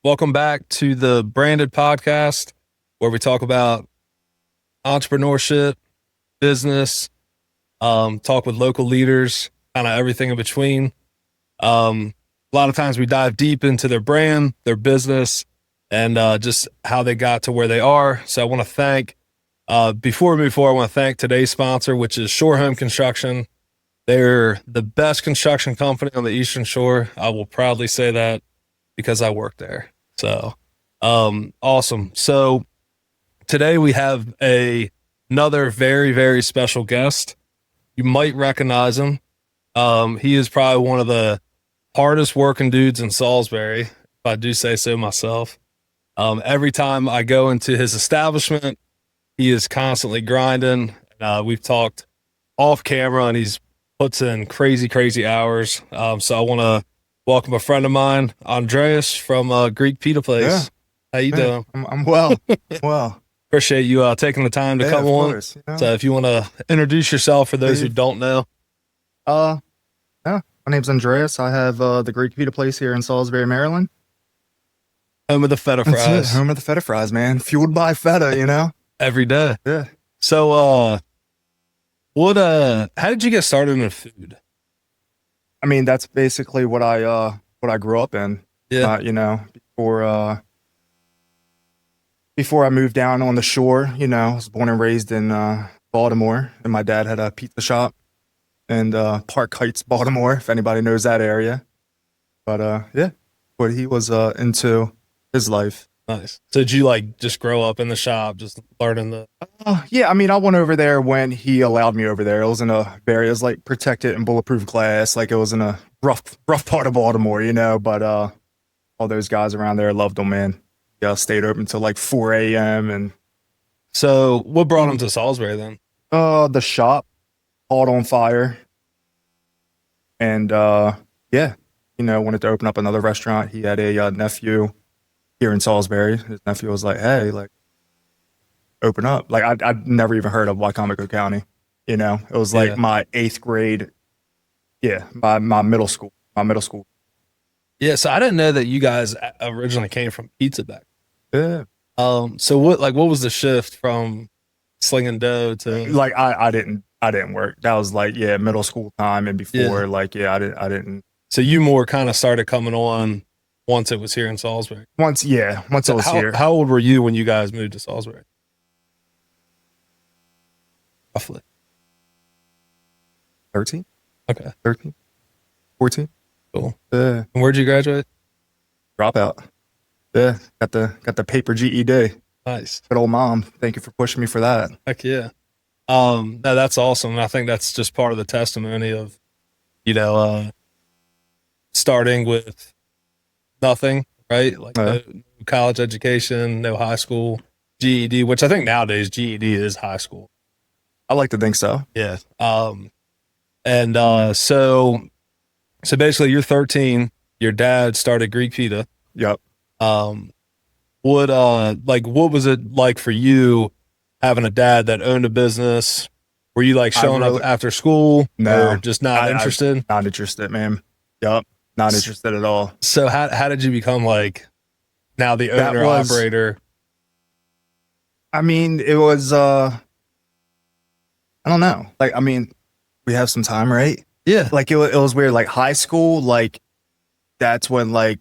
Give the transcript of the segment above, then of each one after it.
Welcome back to the Branded Podcast, where we talk about entrepreneurship, business, talk with local leaders, kind of everything in between. A lot of times we dive deep into their brand, their business, and just how they got to where they are. So I want to before we move forward, I want to thank today's sponsor, which is Shore Home Construction. They're the best construction company on the Eastern Shore. I will proudly say that because I work there. So, awesome. So today we have another very, very special guest. You might recognize him. He is probably one of the hardest working dudes in Salisbury, if I do say so myself. Every time I go into his establishment, he is constantly grinding. We've talked off camera and he's puts in crazy, crazy hours. So I want to welcome a friend of mine, Andreas from Greek Pita Place. Yeah. How you doing? I'm well. Well, Appreciate you taking the time to come of on. course, So if you want to introduce yourself for those who Please. don't know. Yeah, my name's Andreas. I have the Greek Pita Place here in Salisbury, Maryland. Home of the feta That's fries. it, home of the feta fries, man. Fueled by feta, Every day. Yeah. So how did you get started in food? I mean, that's basically what I grew up in. Yeah. Before I moved down on the shore, I was born and raised in Baltimore, and my dad had a pizza shop in Park Heights, Baltimore, if anybody knows that area. But yeah, what he was into his life. Nice. So did you just grow up in the shop, just learning the Yeah, I mean, I went over there when he allowed me over there. It was in a very, it was like protected and bulletproof glass. Like it was in a rough part of Baltimore, But all those guys around there loved him, man. Yeah, stayed open until like 4 a.m. And So what brought him to Salisbury then? the shop caught on fire. And yeah, wanted to open up another restaurant. He had a nephew here in Salisbury. His nephew was like, "Hey, open up." Like I'd never even heard of Wycomico County. It was like my 8th grade. Yeah, my middle school. Yeah, so I didn't know that you guys originally came from pizza back. Yeah. So what was the shift from slinging dough to Like I didn't work. That was middle school time and before. I didn't. So you more kind of started coming on once it was here in Salisbury. Once I was here. How old were you when you guys moved to Salisbury? Roughly. 13, Okay. 13, 14. Cool. Yeah. And where'd you graduate? Dropout. Yeah. Got the paper GED. Nice. Good old mom. Thank you for pushing me for that. Heck yeah. No, that's awesome. And I think that's just part of the testimony of, starting with nothing, right? Like no college education, no high school, GED, which I think nowadays GED is high school. I like to think so. Yeah. So basically you're 13, your dad started Greek Pita. Yep. What was it like for you having a dad that owned a business? Were you showing up after school? No, or just not interested? Not interested, man. Yep. Not interested at all. So how did you become now the owner operator? I mean, it was, I don't know. We have some time, right? Yeah. It was weird. High school, that's when I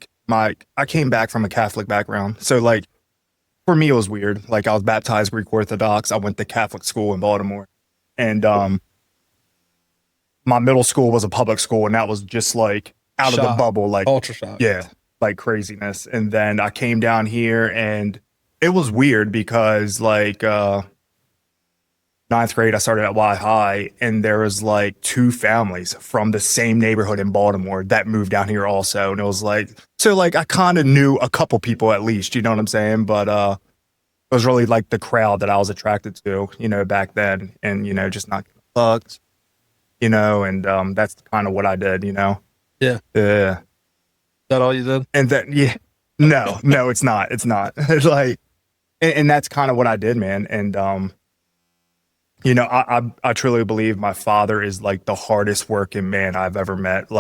came back from a Catholic background. So for me, it was weird. I was baptized Greek Orthodox. I went to Catholic school in Baltimore, and my middle school was a public school, and that was just out of the bubble, culture shock. Yeah, craziness. And then I came down here, and it was weird because 9th grade, I started at Y High, and there was 2 families from the same neighborhood in Baltimore that moved down here also. And it was I kind of knew a couple people at least, you know what I'm saying? But it was really the crowd that I was attracted to, back then, and, just not getting fucked, and that's kind of what I did, Yeah. Yeah. Is that all you did? And then, yeah, no, it's not. It's not. And that's kind of what I did, man. And, I truly believe my father is the hardest working man I've ever met.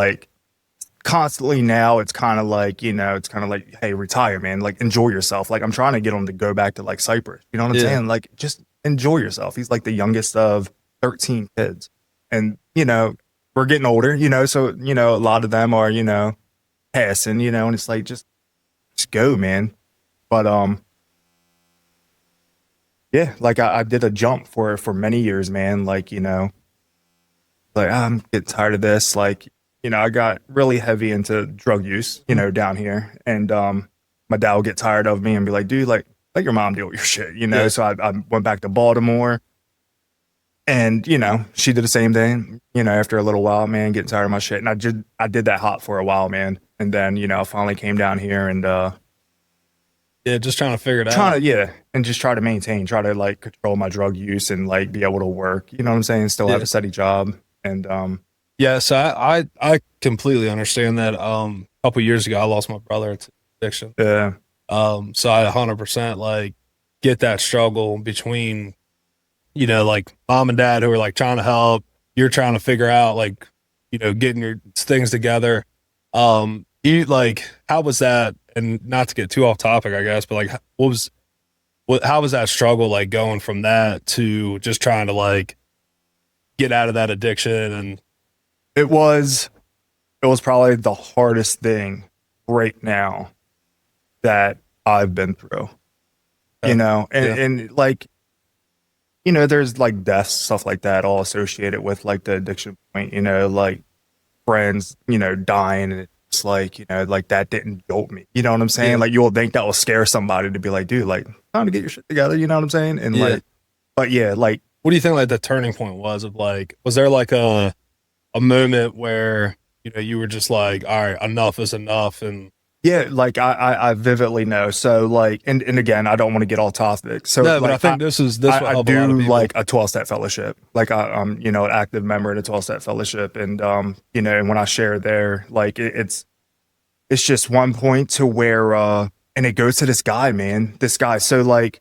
constantly now it's kind of like, it's kind of like, hey, retire, man. Like, enjoy yourself. Like, I'm trying to get him to go back to like Cyprus. You know what I'm saying? Like, just enjoy yourself. He's like the youngest of 13 kids. And, we're getting older, so, a lot of them are, passing, and it's like, just go, man. But, yeah, like I did a jump for many years, man. Like, like I'm getting tired of this. Like, I got really heavy into drug use, down here. And my dad would get tired of me and be like, dude, like, let your mom deal with your shit, So I went back to Baltimore. And, she did the same thing, after a little while, man, getting tired of my shit. And I did that hot for a while, man. And then, I finally came down here and just trying to figure it out. And just try to maintain, try to like control my drug use and like be able to work, you know what I'm saying? Still have a steady job. And so I completely understand that. A couple years ago I lost my brother to addiction. Yeah. So I 100% like get that struggle between, like mom and dad who are like trying to help, you're trying to figure out like, getting your things together. You like, how was that? And not to get too off topic, I guess, but like, how was that struggle like going from that to just trying to like get out of that addiction? And it was probably the hardest thing right now that I've been through, and like, there's like deaths, stuff like that, all associated with like the addiction point, like friends, dying. And it's like, like that didn't jolt me. You know what I'm saying? Yeah. Like you'll think that will scare somebody to be like, dude, like time to get your shit together. You know what I'm saying? And like, but yeah, like, what do you think like the turning point was of like, was there like a moment where, you were just like, all right, enough is enough? And yeah, like I vividly know. So like, and again, I don't want to get all topic. So no, like, but I think I do like a 12-step fellowship. Like I'm, an active member in a 12-step fellowship. And, and when I share there, like it's just one point to where, and it goes to this guy, man, this guy. So like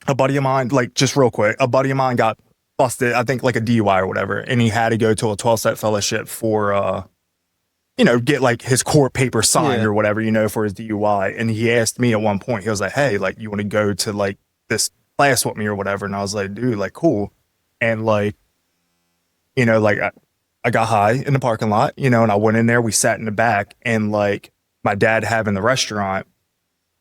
a buddy of mine, like just real quick, a buddy of mine got busted, I think like a DUI or whatever. And he had to go to a 12-step fellowship for, get like his court paper signed or whatever, for his DUI. And he asked me at one point, he was like, hey, like, you want to go to like this class with me or whatever? And I was like, dude, like, cool. And like, like I got high in the parking lot, and I went in there, we sat in the back, and like my dad having the restaurant,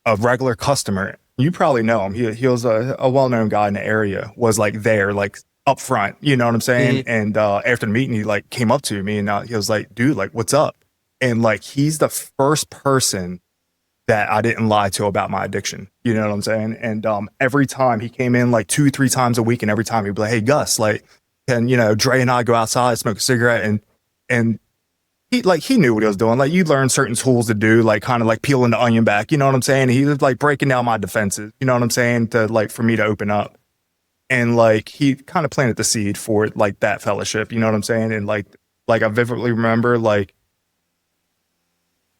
a regular customer, you probably know him. He was a well-known guy in the area, was like there, like up front, you know what I'm saying? Mm-hmm. And after the meeting, he like came up to me and he was like, dude, like, what's up? And like, he's the first person that I didn't lie to about my addiction. You know what I'm saying? And every time he came in like 2-3 times a week, and every time he'd be like, hey, Gus, like, can, Dre and I go outside, smoke a cigarette? And he knew what he was doing. Like, you learn certain tools to do, like kind of like peeling the onion back. You know what I'm saying? He was like breaking down my defenses. You know what I'm saying? To like, for me to open up. And like, he kind of planted the seed for like that fellowship. You know what I'm saying? And like I vividly remember, like,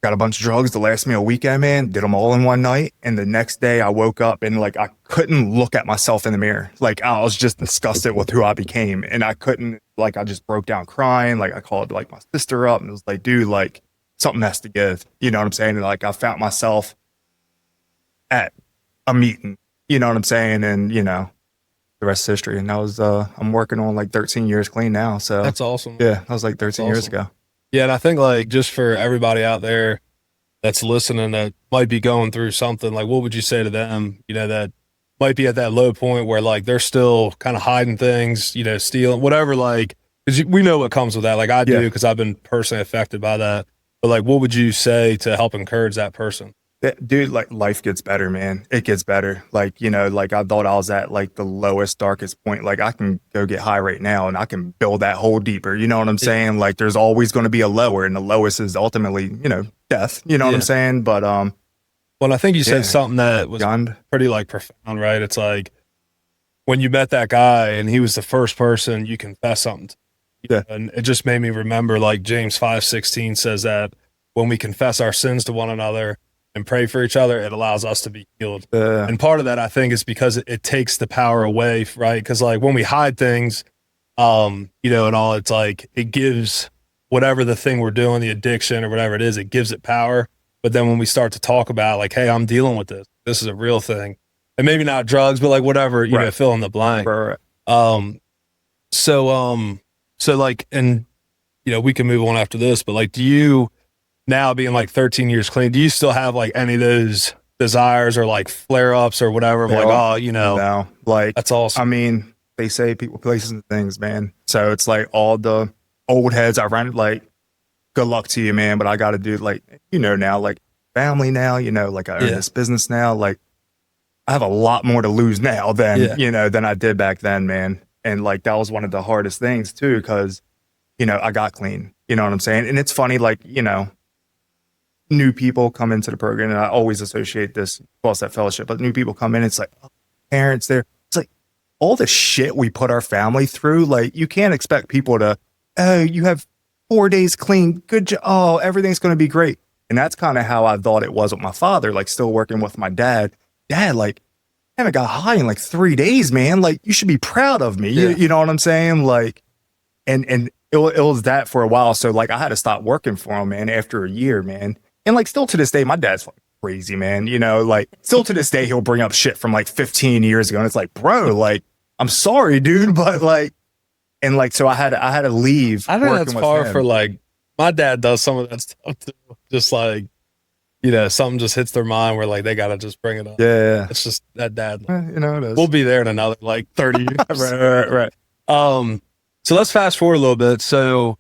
got a bunch of drugs to last me a weekend, man. Did them all in one night. And the next day I woke up and like, I couldn't look at myself in the mirror. Like, I was just disgusted with who I became. And I couldn't, like, I just broke down crying. Like, I called like my sister up and it was like, dude, like, something has to give. You know what I'm saying? And like, I found myself at a meeting, you know what I'm saying? And, the rest is history. And that was, I'm working on like 13 years clean now. So that's awesome. Yeah, that was like 13 years ago. Yeah, and I think like just for everybody out there that's listening that might be going through something, like what would you say to them, that might be at that low point where like they're still kind of hiding things, stealing, whatever, like, because we know what comes with that. Like I do, because I've been personally affected by that. But like, what would you say to help encourage that person? Dude, like life gets better, man. It gets better. Like, like I thought I was at like the lowest, darkest point. Like I can go get high right now and I can build that hole deeper. You know what I'm saying? Like there's always going to be a lower, and the lowest is ultimately, death. You know what I'm saying? But, well, I think you said something that was pretty like profound, right? It's like when you met that guy and he was the first person you confessed something to. Yeah. And it just made me remember like James 5:16 says that when we confess our sins to one another and pray for each other, it allows us to be healed. And part of that, I think, is because it takes the power away, right? Because like when we hide things, and all, it's like it gives whatever the thing we're doing, the addiction or whatever it is, it gives it power. But then when we start to talk about like, hey, I'm dealing with this. This is a real thing. And maybe not drugs, but like whatever, you know, fill in the blank. Right. So like, and you know, we can move on after this, but like, do you now being like 13 years clean, do you still have like any of those desires or like flare ups or whatever? Like, oh, you know, no, like that's awesome. I mean, they say people, places, and things, man. So it's like all the old heads I ran, like, good luck to you, man. But I got to do like, you know, now, like family now, you know, like I own this business now. Like I have a lot more to lose now than, you know, than I did back then, man. And like, that was one of the hardest things too, because, you know, I got clean, you know what I'm saying? And it's funny, like, you know, new people come into the program, and I always associate this, that fellowship, but new people come in, it's like, oh, parents there. It's like all the shit we put our family through. Like you can't expect people to, oh, you have 4 days clean. Good job. Oh, everything's going to be great. And that's kind of how I thought it was with my father, like still working with my dad. Dad, like, I haven't got high in like 3 days, man. Like you should be proud of me. You know what I'm saying? Like, and it was that for a while. So like I had to stop working for him, man, after a year, man. And like still to this day, my dad's fucking crazy, man. You know, like still to this day, he'll bring up shit from like 15 years ago. And it's like, bro, like, I'm sorry, dude. But like, and like, so I had to leave. I think that's far for like, my dad does some of that stuff too. Just like, you know, something just hits their mind where like, they got to just bring it up. Yeah. It's just that dad. You know, it is. We'll be there in another like 30 years. Right. So let's fast forward a little bit. So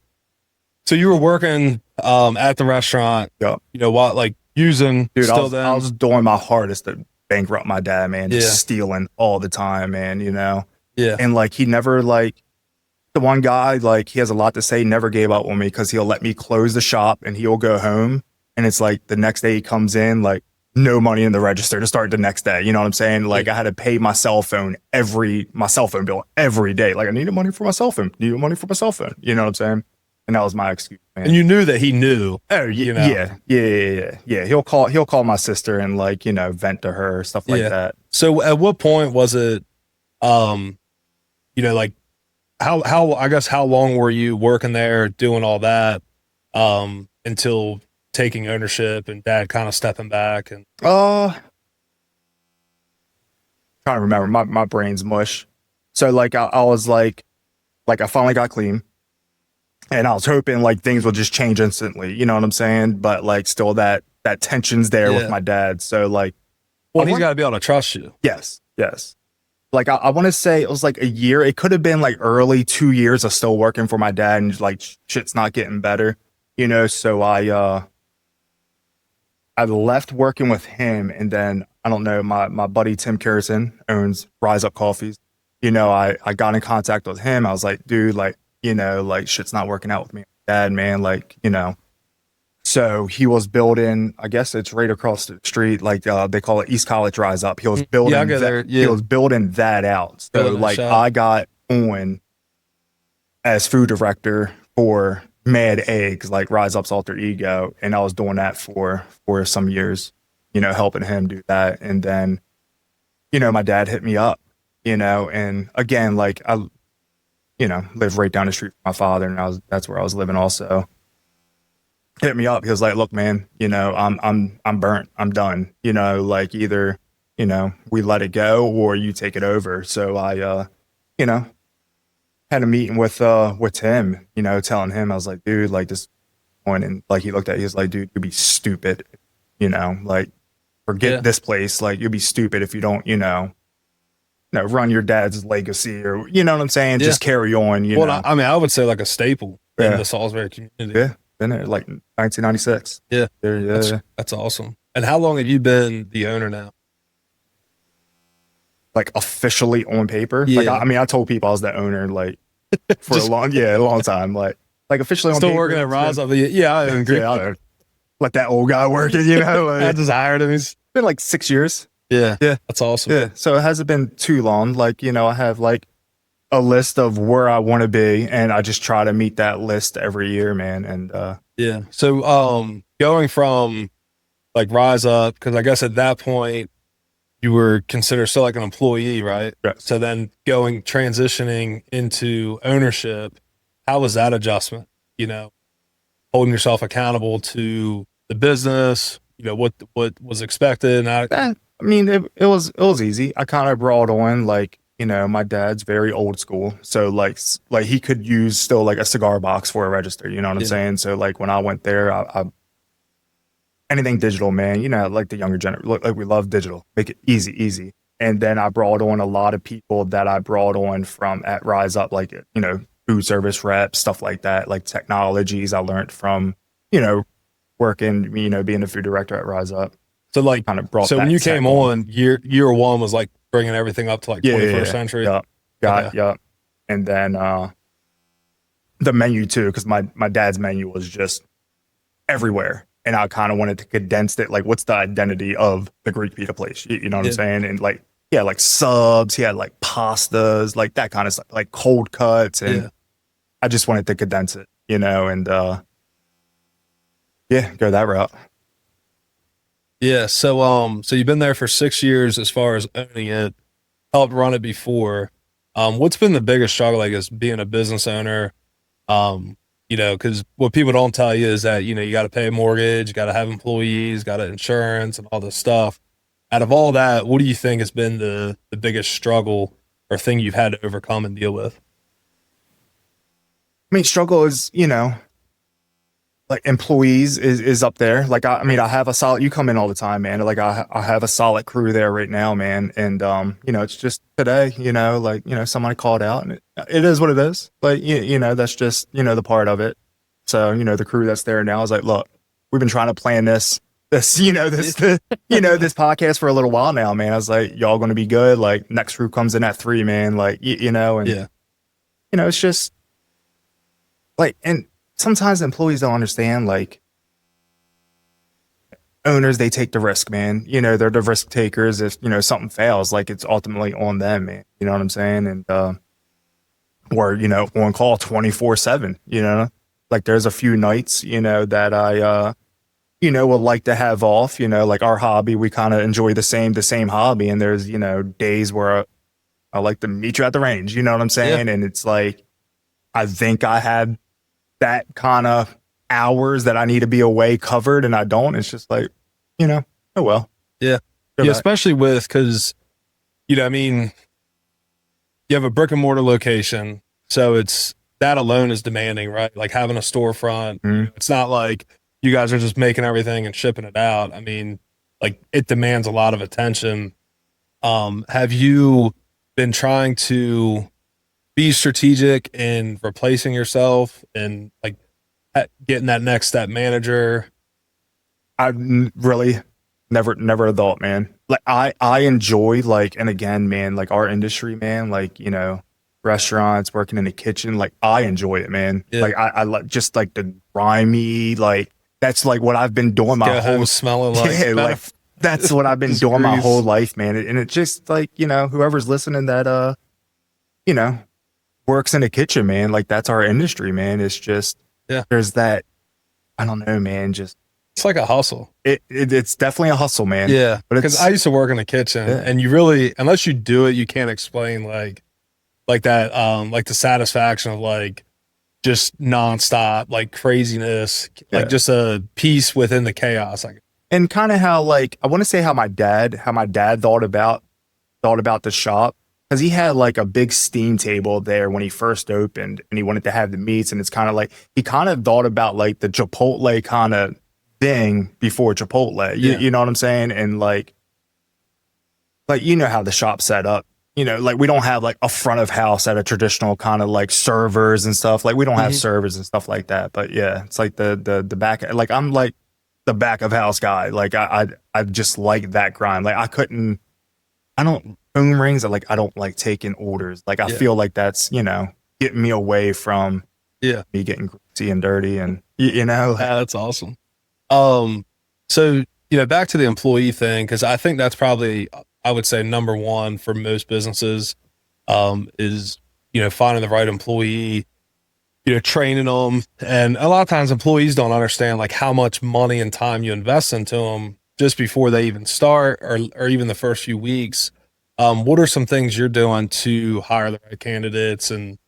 you were working at the restaurant, you know, what, like using, dude, I was doing my hardest to bankrupt my dad, man, just stealing all the time, man, you know? Yeah. And like, he never, like, the one guy, like, he has a lot to say, never gave up on me because he'll let me close the shop and he'll go home. And it's like the next day he comes in, like, no money in the register to start the next day. You know what I'm saying? Like, I had to pay my cell phone bill every day. Like, I needed money for my cell phone. You know what I'm saying? And that was my excuse, man. And you knew that he knew. Oh, you know? Yeah. He'll call my sister and like, you know, vent to her, stuff like that. So at what point was it, you know, like how long were you working there doing all that, until taking ownership and dad kind of stepping back and trying to remember, my brain's mush. So like I was like I finally got clean. And I was hoping like things will just change instantly, you know what I'm saying? But like still that tension's there with my dad. So like, well, he's got to be able to trust you. Yes. Like I want to say it was like a year. It could have been like early 2 years of still working for my dad, and like shit's not getting better, you know? So I left working with him, and then I don't know, my buddy Tim Kerrison owns Rise Up Coffees. You know, I got in contact with him. I was like, dude, like, you know, like shit's not working out with me, dad, man. Like, you know, so he was building, I guess it's right across the street. Like, they call it East College Rise Up. He was building, he was building that out. So like I got on as food director for Mad Eggs, like Rise Up's alter ego. And I was doing that for some years, you know, helping him do that. And then, you know, my dad hit me up, you know, and again, like I, you know, live right down the street from my father, and that's where I was living also. Hit me up. He was like, look, man, you know, I'm burnt. I'm done. You know, like either, you know, we let it go or you take it over. So I, you know, had a meeting with Tim, you know, telling him, I was like, dude, like this point. And like, he looked at, he was like, dude, you'd be stupid, you know, like forget this place. Like you'd be stupid if you don't, you know, run your dad's legacy, or you know what I'm saying? Just carry on. You know? I mean, I would say like a staple in the Salisbury community. Yeah, been there like 1996. Yeah, that's awesome. And how long have you been the owner now? Like officially on paper? Yeah. Like I mean, I told people I was the owner like for a long time. Like officially on still paper. Working at Rise Up. Yeah, I agree. Yeah, let that old guy work it. You know, like, I just hired him. It's been like 6 years. Yeah, that's awesome. Yeah, so it hasn't been too long. Like, you know, I have like a list of where I want to be, and I just try to meet that list every year, man. And yeah, so going from like Rise Up, because I guess at that point you were considered still like an employee, right? Right. So then transitioning into ownership, how was that adjustment? You know, holding yourself accountable to the business, what was expected. I mean, it was easy. I kind of brought on like, my dad's very old school, so like he could use still like a cigar box for a register. You know what I'm saying? So like when I went there, I anything digital, man. Like the younger generation, like we love digital. Make it easy, easy. And then I brought on a lot of people that I brought on from at Rise Up, like food service reps, stuff like that, like technologies I learned from, working, being a food director at Rise Up. So like, Kind of brought so that when you tech came on, year one was like bringing everything up to like Yeah, 21st century. Yep. Yep. And then the menu too, because my dad's menu was just everywhere. And I kind of wanted to condense it. Like, what's the identity of the Greek Pita Place? You know what I'm saying? And like, he had like subs, he had like pastas, like that kind of stuff, like cold cuts. And I just wanted to condense it, and go that route. Yeah. So you've been there for 6 years as far as owning it, helped run it before. What's been the biggest struggle, I guess, being a business owner? Because what people don't tell you is that, you got to pay a mortgage, you got to have employees, got to insurance and all this stuff. Out of all that, what do you think has been the biggest struggle or thing you've had to overcome and deal with? I mean, struggle is, like employees is up there. Like, I mean, I have a solid, you come in all the time, man. Like I have a solid crew there right now, man. And, it's just today, like, somebody called out and it is what it is. Like, that's just, the part of it. So, the crew that's there now is like, look, we've been trying to plan this, this podcast for a little while now, man. I was like, y'all going to be good. Like next crew comes in at 3, man. Like, and it's just like, and sometimes employees don't understand, like owners, they take the risk, man. They're the risk takers. If, something fails, like it's ultimately on them, man. You know what I'm saying? And, or, on call 24/7, like there's a few nights, that I, would like to have off, like our hobby, we kind of enjoy the same hobby. And there's, days where I like to meet you at the range, you know what I'm saying? And it's like, I think I had that kind of hours that I need to be away covered and I don't. It's just like, oh well. Yeah. Especially because, I mean, you have a brick and mortar location. So it's that alone is demanding, right? Like having a storefront. It's not like you guys are just making everything and shipping it out. I mean, like it demands a lot of attention. Have you been trying to be strategic in replacing yourself and like getting that next step manager? I've really never thought, man. Like I enjoy, like, and again, man, like our industry, man, like, restaurants, working in the kitchen, like I enjoy it, man. Like I like just like the grimy, like that's like what I've been doing my whole smelling like like that's what I've been doing my whole life, man. And it just like, whoever's listening that works in the kitchen, man, like that's our industry, man. It's just there's that, I don't know, man, just it's like a hustle. It's definitely a hustle, man. Yeah, but because I used to work in the kitchen and you really, unless you do it, you can't explain like that, like the satisfaction of like just nonstop, like craziness, like just a peace within the chaos. Like, and kind of how, like, I want to say how my dad thought about the shop, because he had like a big steam table there when he first opened and he wanted to have the meats. And it's kind of like, he kind of thought about like the Chipotle kind of thing before Chipotle, you know what I'm saying? And like, how the shop's set up, like we don't have like a front of house at a traditional kind of like servers and stuff. Like we don't have servers and stuff like that. But yeah, it's like the back, like I'm like the back of house guy. Like I just like that grind. Like I don't phone rings. I don't like taking orders. Like I feel like that's, getting me away from me getting greasy and dirty and, that's awesome. So, back to the employee thing, because I think that's probably, I would say, number one for most businesses, is, finding the right employee, training them. And a lot of times employees don't understand like how much money and time you invest into them just before they even start or even the first few weeks. What are some things you're doing to hire the right candidates and,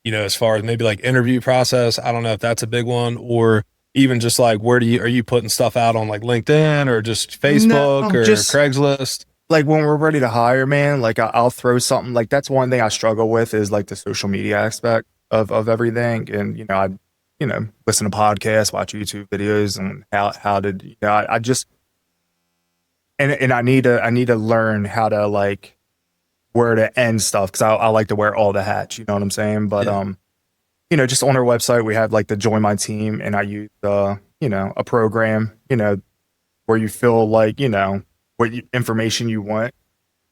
as far as maybe like interview process? I don't know if that's a big one, or even just like are you putting stuff out on like LinkedIn or just Facebook No, or just Craigslist? like when we're ready to hire, man, like I'll throw something like that's one thing I struggle with is like the social media aspect of everything. And, listen to podcasts, watch YouTube videos and how to, I just, and I need to learn how to like where to end stuff. Cause I like to wear all the hats, you know what I'm saying? But, Yeah. just on our website, we have like the join my team and I use, a program, where you feel like, information you want.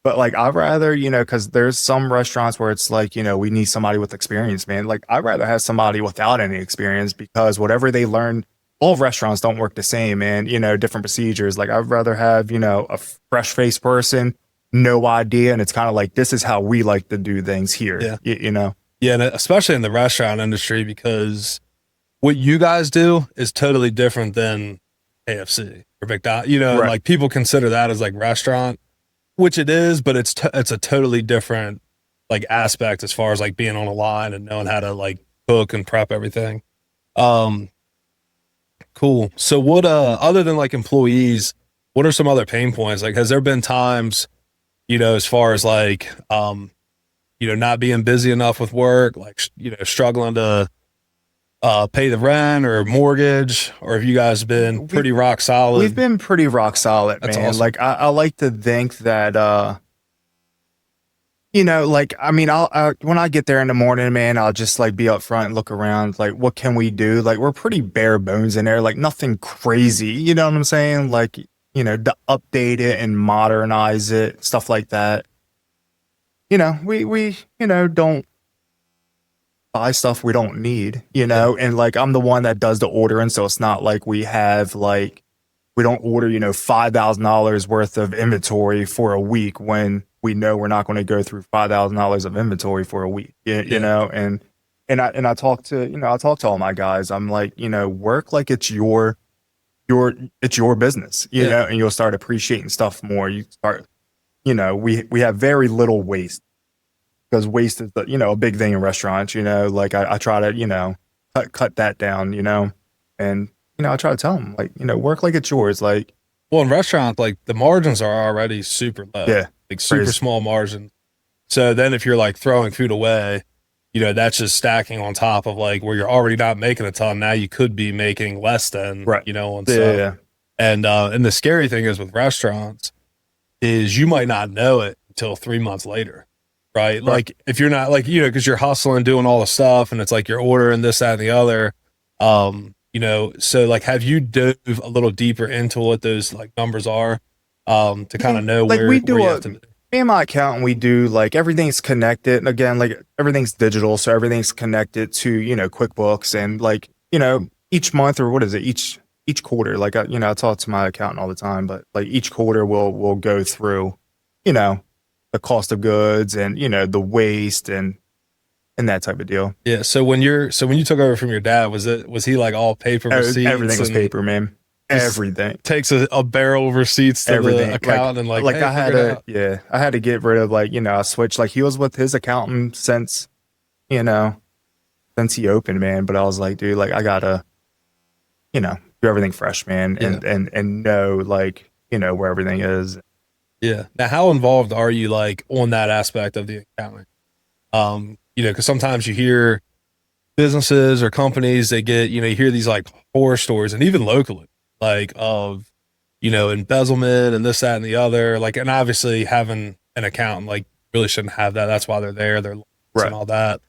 But like, I'd rather, cause there's some restaurants where it's like, we need somebody with experience, man. Like I'd rather have somebody without any experience because whatever they learn, all restaurants don't work the same and, different procedures. Like I'd rather have, a fresh faced person, no idea. And it's kind of like, this is how we like to do things here, Yeah. Yeah. And especially in the restaurant industry, because what you guys do is totally different than KFC or McDonald's, and Right. like people consider that as like restaurant, which it is, but it's a totally different like aspect as far as like being on a line and knowing how to like cook and prep everything. Um, cool. So what, other than like employees, what are some other pain points? Like, has there been times, as far as like, not being busy enough with work, like, struggling to, pay the rent or mortgage, or have you guys been pretty rock solid? We've been pretty rock solid, That's man. awesome. Like I like to think that, like, I mean, when I get there in the morning, man, I'll just like be up front and look around, like, what can we do? Like, we're pretty bare bones in there, like nothing crazy, you know what I'm saying? Like, to update it and modernize it, stuff like that. We don't buy stuff we don't need, and like, I'm the one that does the ordering. So it's not like we have like, we don't order, $5,000 worth of inventory for a week when we know we're not going to go through $5,000 of inventory for a week, you know, and I talk to, I talk to all my guys. I'm like, work like it's it's your business, Yeah. and you'll start appreciating stuff more. You start, we have very little waste because waste is a big thing in restaurants, like I try to, cut that down, and, I try to tell them like, work like it's yours. Like, Well, in restaurants, like the margins are already super low, yeah, like super crazy. small margin. So then if you're like throwing food away, that's just stacking on top of like where you're already not making a ton. Now you could be making less than, Right. on Yeah, stuff. yeah. And the scary thing is with restaurants is you might not know it until 3 months later. Right. Like if you're not like, cause you're hustling, doing all the stuff and it's like you're ordering this, that, and the other. So like, have you dove a little deeper into what those like numbers are, to kind of know like where we do you a have to be? me and my accountant, we do like everything's connected. And again, like everything's digital, so everything's connected to QuickBooks and like each month or what is it each quarter. Like I talk to my accountant all the time, but like each quarter we'll go through the cost of goods and the waste and that type of deal. Yeah. So when you took over from your dad, was he like all paper receipts? Everything was and paper, man. Everything. takes a barrel of receipts to Everything. the accountant and like, like hey, I had figure it to, out. yeah, I had to get rid of like, I switched, like he was with his accountant you know, since he opened, man. But I was like, dude, like I gotta, do everything fresh, man. Yeah. And know like, where everything is. Yeah. Now, how involved are you like on that aspect of the accounting? Because sometimes you hear businesses or companies, they get, you hear these like horror stories, and even locally, like of, embezzlement and this, that, and the other. Like, and obviously having an accountant, like, really shouldn't have that. That's why they're there. They're Right. and all that.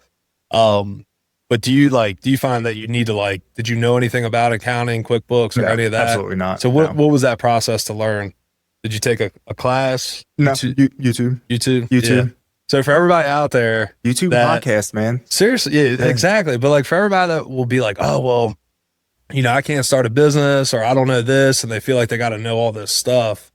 But do you find that you need to like, did you know anything about accounting, QuickBooks, or No, any of that? absolutely not. So what was that process to learn? Did you take a class? No, YouTube? YouTube. Yeah. So for everybody out there, YouTube podcast, man. seriously, yeah, exactly. But like for everybody that will be like, oh, well, I can't start a business or I don't know this. And they feel like they got to know all this stuff,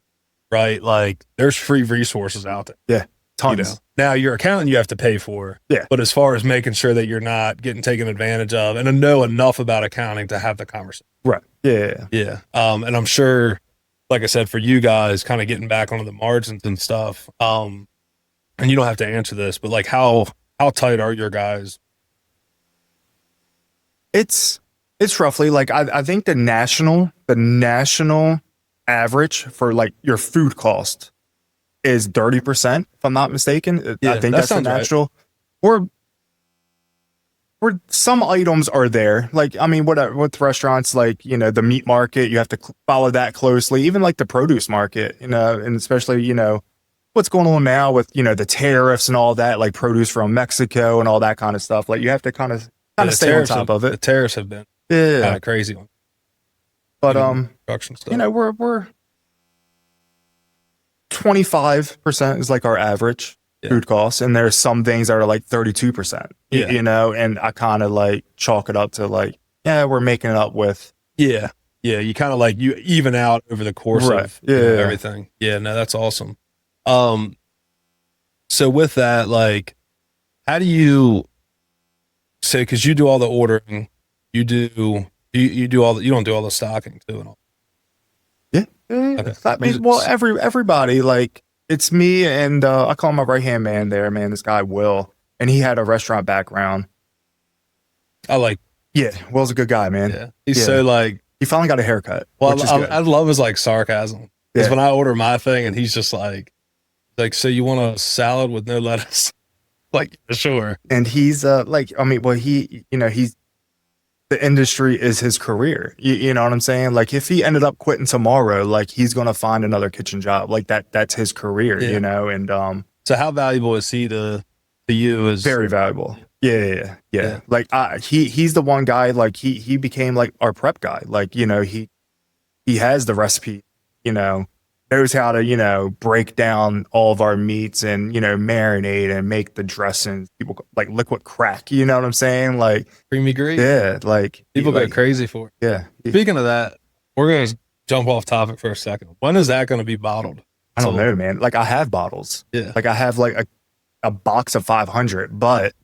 right? Like there's free resources out there. Yeah. Tons. Now your accountant you have to pay for. Yeah. But as far as making sure that you're not getting taken advantage of and to know enough about accounting to have the conversation. Right. Yeah. Yeah. And I'm sure, like I said, for you guys kind of getting back onto the margins and stuff, and you don't have to answer this, but like how tight are your guys It's roughly like I think the national average for like your food cost is 30%, if I'm not mistaken. Yeah, I think that that's the sounds right. natural. Or some items are there. Like, I mean, with restaurants, like, you know, the meat market, you have to follow that closely. Even like the produce market, you know, and especially, you know, what's going on now with, you know, the tariffs and all that, like produce from Mexico and all that kind of stuff. Like, you have to kind of The stay on tariffs top have, of it. the tariffs have been Yeah. kind of crazy on But production stuff. you know, we're 25% is like our average food costs, and there's some things that are like 32%. Yeah. You know, and I kind of like chalk it up to like, yeah, we're making it up with. Yeah. You kind of like you even out over the course of everything. Yeah, no, that's awesome. So with that, like, how do you say, because you do all the ordering, you do you do all the, you don't do all the stocking too and all. Yeah. Okay. I mean, well, everybody, like, it's me and I call him my right hand man there, man. This guy Will, and he had a restaurant background. Yeah, Will's a good guy, man. Yeah, he's so like, he finally got a haircut. well, I love his like sarcasm, because Yeah. when I order my thing and he's just like, so you want a salad with no lettuce? Like, sure. And he's like, I mean, well, he, you know, he's, the industry is his career. You know what I'm saying? Like, if he ended up quitting tomorrow, like, he's gonna find another kitchen job. Like, that's his career. Yeah. You know, and So how valuable is he to you? Is very valuable. Yeah. Like, he's the one guy. Like, he became like our prep guy. Like, you know, he has the recipe. You know, knows how to, you know, break down all of our meats and, you know, marinate and make the dressings. People like liquid crack. You know what I'm saying? Like, creamy Greek. yeah, like People go crazy for it. Yeah. Speaking of that, we're gonna jump off topic for a second. When is that going to be bottled? I don't know, man. Like, I have bottles. Yeah. Like, I have like a box of 500, but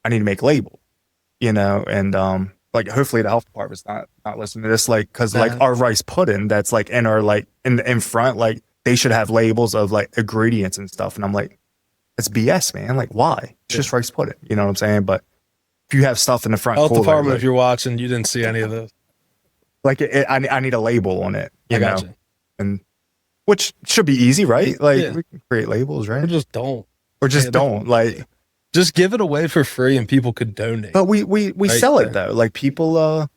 I need to make label, you know, and like, hopefully the health department's not listening to this, like, because like our rice pudding that's like in our like in front, like, they should have labels of like ingredients and stuff, and I'm like, it's BS, man. Like, why? It's just rice pudding, you know what I'm saying? But if you have stuff in the front health cooler, department, like, if you're watching, you didn't see any of this. Like, I need a label on it, you know, you. and which should be easy, right? Like, we can create labels, right? Or just don't. Don't, like, just give it away for free and people could donate. But we sell it though. Like, people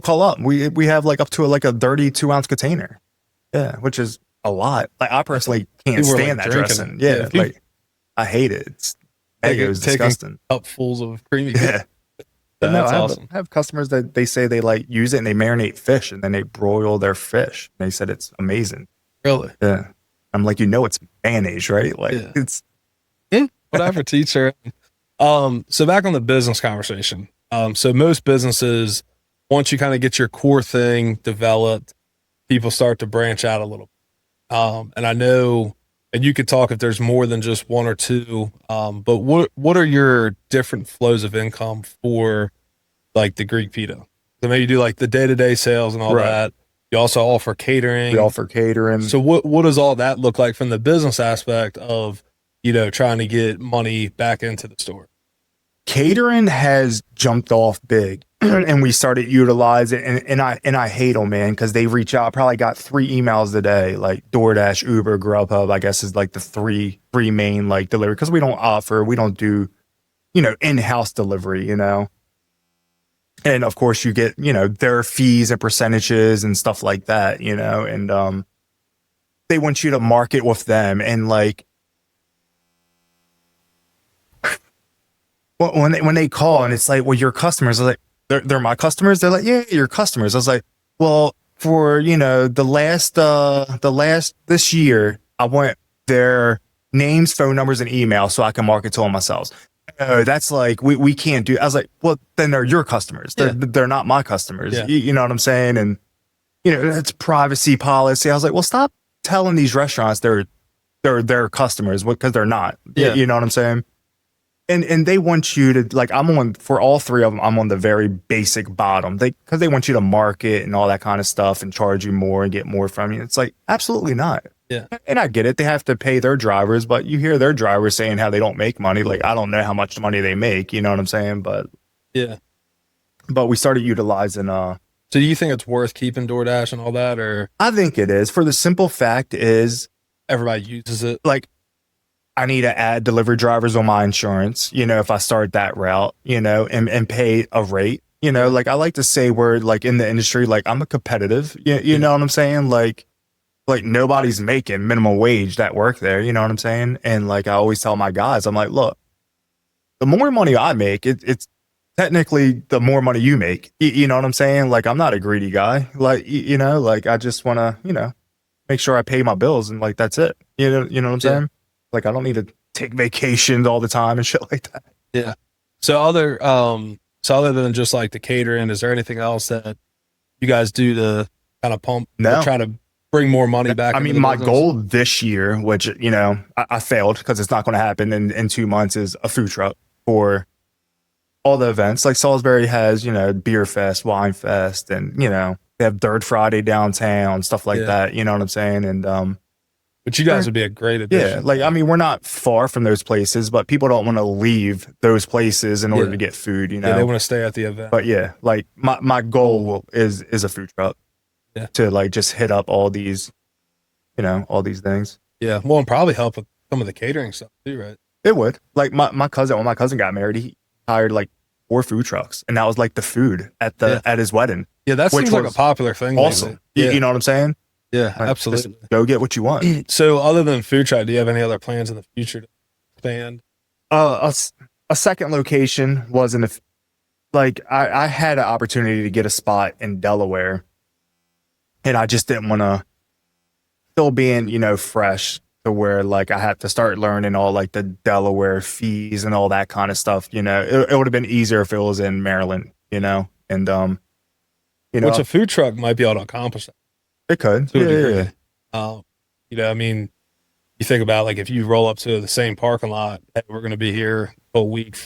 call up. We have like up to like a 32-ounce container. Yeah, which is a lot. Like, I personally can't stand that dressing. Yeah, like, I hate it. It's disgusting. Cupfuls of creamy. Yeah. That's awesome. I have customers that they say they like use it and they marinate fish and then they broil their fish. They said it's amazing. Really? Yeah. I'm like, you know, it's mayonnaise, right? Like, it's whatever, teacher. So back on the business conversation. So most businesses, once you kind of get your core thing developed, people start to branch out a little. And I know, and you could talk if there's more than just one or two. But what are your different flows of income for like the Greek Pita? So maybe you do like the day-to-day sales and all that. You also offer catering. We offer catering. So what does all that look like from the business aspect of, you know, trying to get money back into the store? Catering has jumped off big, and we started utilizing it. And I hate them, man, because they reach out. I probably got 3 emails a day, like DoorDash, Uber, Grubhub, I guess is like the three main like delivery, because we don't do, you know, in-house delivery, you know. And of course you get, you know, their fees and percentages and stuff like that, you know, and they want you to market with them. And like, when they call and it's like, well, your customers, I was like, they're my customers. They're like, yeah, your customers. I was like, well, for, you know, the last this year, I want their names, phone numbers, and email so I can market to them myself. Oh, that's like, we can't do. I was like, well, then they're your customers. They're not my customers. Yeah. You know what I'm saying? And, you know, it's privacy policy. I was like, well, stop telling these restaurants they're their customers, because they're not. Yeah. You know what I'm saying? And they want you to, like, I'm on, for all 3 of them, I'm on the very basic bottom. Because they want you to market and all that kind of stuff and charge you more and get more from you. It's like, absolutely not. Yeah. And I get it. They have to pay their drivers, but you hear their drivers saying how they don't make money. Like, I don't know how much money they make. You know what I'm saying? But yeah. But we started utilizing So do you think it's worth keeping DoorDash and all that, or I think it is, for the simple fact is, everybody uses it? like, I need to add delivery drivers on my insurance, if I start that route, and pay a rate, like I like to say we're like in the industry, like I'm a competitive, you know what I'm saying? Like nobody's making minimum wage that work there, you know what I'm saying? And like I always tell my guys, I'm like, look, the more money I make, it's technically the more money you make. You know what I'm saying? Like I'm not a greedy guy. Like like I just want to, make sure I pay my bills and like that's it. You know what I'm saying? Like I don't need to take vacations all the time and shit like that. Yeah. So other than just like the catering, is there anything else that you guys do to kind of pump or try to bring more money back? I mean, my goal this year, which I failed because it's not going to happen in 2 months, is a food truck for all the events. Like Salisbury has, beer fest, wine fest, and they have Third Friday downtown, stuff like that. You know what I'm saying? And but you guys would be a great addition. Yeah, like I mean, we're not far from those places, but people don't want to leave those places in order to get food. Yeah, they want to stay at the event. But yeah, like my goal is a food truck. Yeah. To like just hit up all these, all these things. Yeah, well, and probably help with some of the catering stuff too, right? It would. Like my cousin, when my cousin got married, he hired like 4 food trucks, and that was like the food at his wedding. Yeah, that seems like a popular thing. Awesome. You know what I'm saying? Yeah, like, absolutely. Go get what you want. So, other than food truck, do you have any other plans in the future to expand? A second location wasn't like I had an opportunity to get a spot in Delaware, and I just didn't want to still being fresh to where like I had to start learning all like the Delaware fees and all that kind of stuff. It would have been easier if it was in Maryland. And which a food truck might be able to accomplish that. It could. Yeah. I mean, you think about like if you roll up to the same parking lot, hey, we're going to be here a week,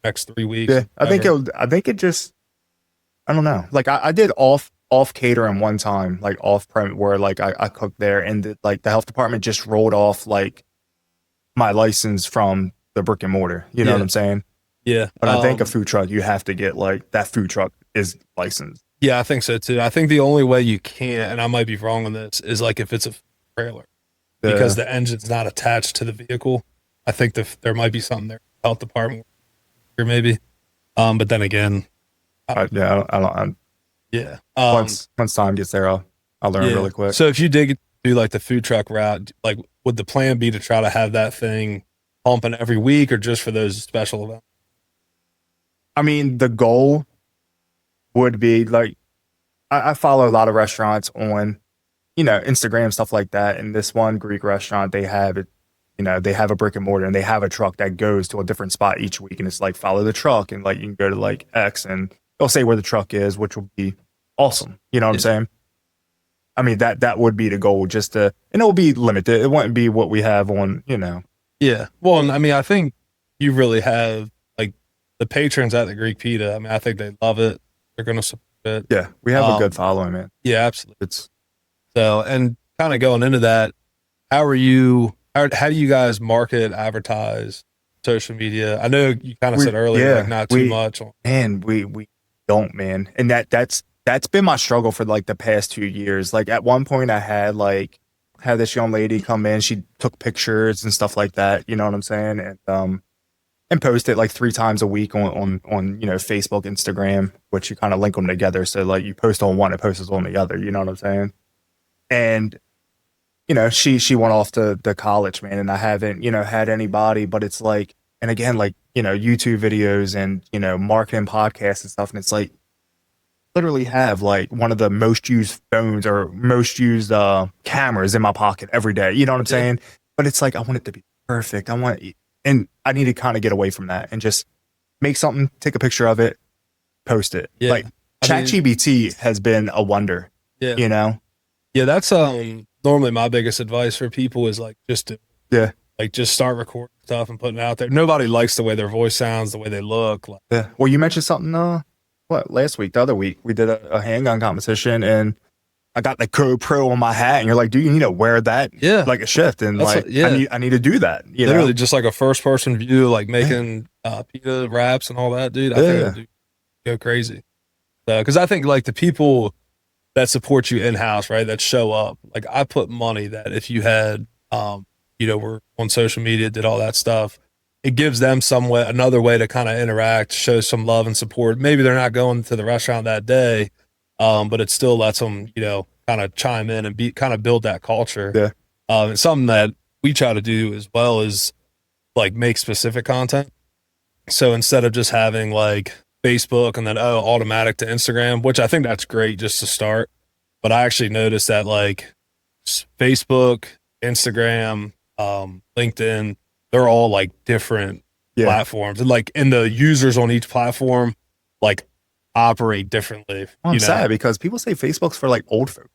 next 3 weeks. Yeah, I think it just, I don't know. Like I did off catering one time, like off prem, where like I cooked there, and the health department just rolled off like my license from the brick and mortar. You know what I'm saying? Yeah. But I think a food truck, you have to get like that food truck is licensed. Yeah, I think so too. I think the only way you can't, and I might be wrong on this, is like if it's a trailer, because the engine's not attached to the vehicle. I think there might be something there, health department, or maybe. But then again, I don't. Yeah. Once time gets there, I'll learn really quick. So if you did do like the food truck route, like would the plan be to try to have that thing pumping every week, or just for those special events? I mean, the goal would be like, I follow a lot of restaurants on, Instagram, stuff like that. And this one Greek restaurant, they have it, they have a brick and mortar, and they have a truck that goes to a different spot each week. And it's like, follow the truck, and like, you can go to like X, and they'll say where the truck is, which will be awesome. You know what I'm saying? I mean, that would be the goal, and it will be limited. It wouldn't be what we have on, Yeah. Well, I mean, I think you really have like the patrons at the Greek Pita. I mean, I think they love it. They're going to support it. Yeah, we have a good following, man. Yeah, absolutely. And kind of going into that, how do you guys market, advertise, social media? I know you kind of said earlier, like not too much. And we don't, man. And that's been my struggle for like the past 2 years. Like at one point I had this young lady come in, she took pictures and stuff like that. You know what I'm saying? And post it like 3 times a week on Facebook, Instagram, which you kind of link them together. So like you post on one, it posts on the other. You know what I'm saying? And she went off to college, man, and I haven't had anybody. But it's like, and again, like YouTube videos and marketing podcasts and stuff, and it's like literally have like one of the most used phones or most used cameras in my pocket every day. You know what I'm saying? But it's like I want it to be perfect. And I need to kind of get away from that and just make something, take a picture of it, post it. Yeah. Like ChatGPT has been a wonder. Yeah. Yeah, that's normally my biggest advice for people is like just start recording stuff and putting it out there. Nobody likes the way their voice sounds, the way they look. Like, yeah. Well, you mentioned something the other week we did a handgun competition, and I got the Code Pro on my hat, and you're like, dude, you need to wear that like a shift. And I need to do that. Literally just like a first person view, like making pita wraps and all that, dude. I think it'll go crazy. Because I think like the people that support you in house, right, that show up, like I put money that if you had, were on social media, did all that stuff, it gives them some way, another way to kind of interact, show some love and support. Maybe they're not going to the restaurant that day, but it still lets them, kind of chime in and kind of build that culture. Yeah. It's something that we try to do as well as like make specific content. So instead of just having like Facebook and then automatic to Instagram, which I think that's great just to start. But I actually noticed that like Facebook, Instagram, LinkedIn, they're all like different platforms, and like and the users on each platform like operate differently. I'm sad because people say Facebook's for like old folks,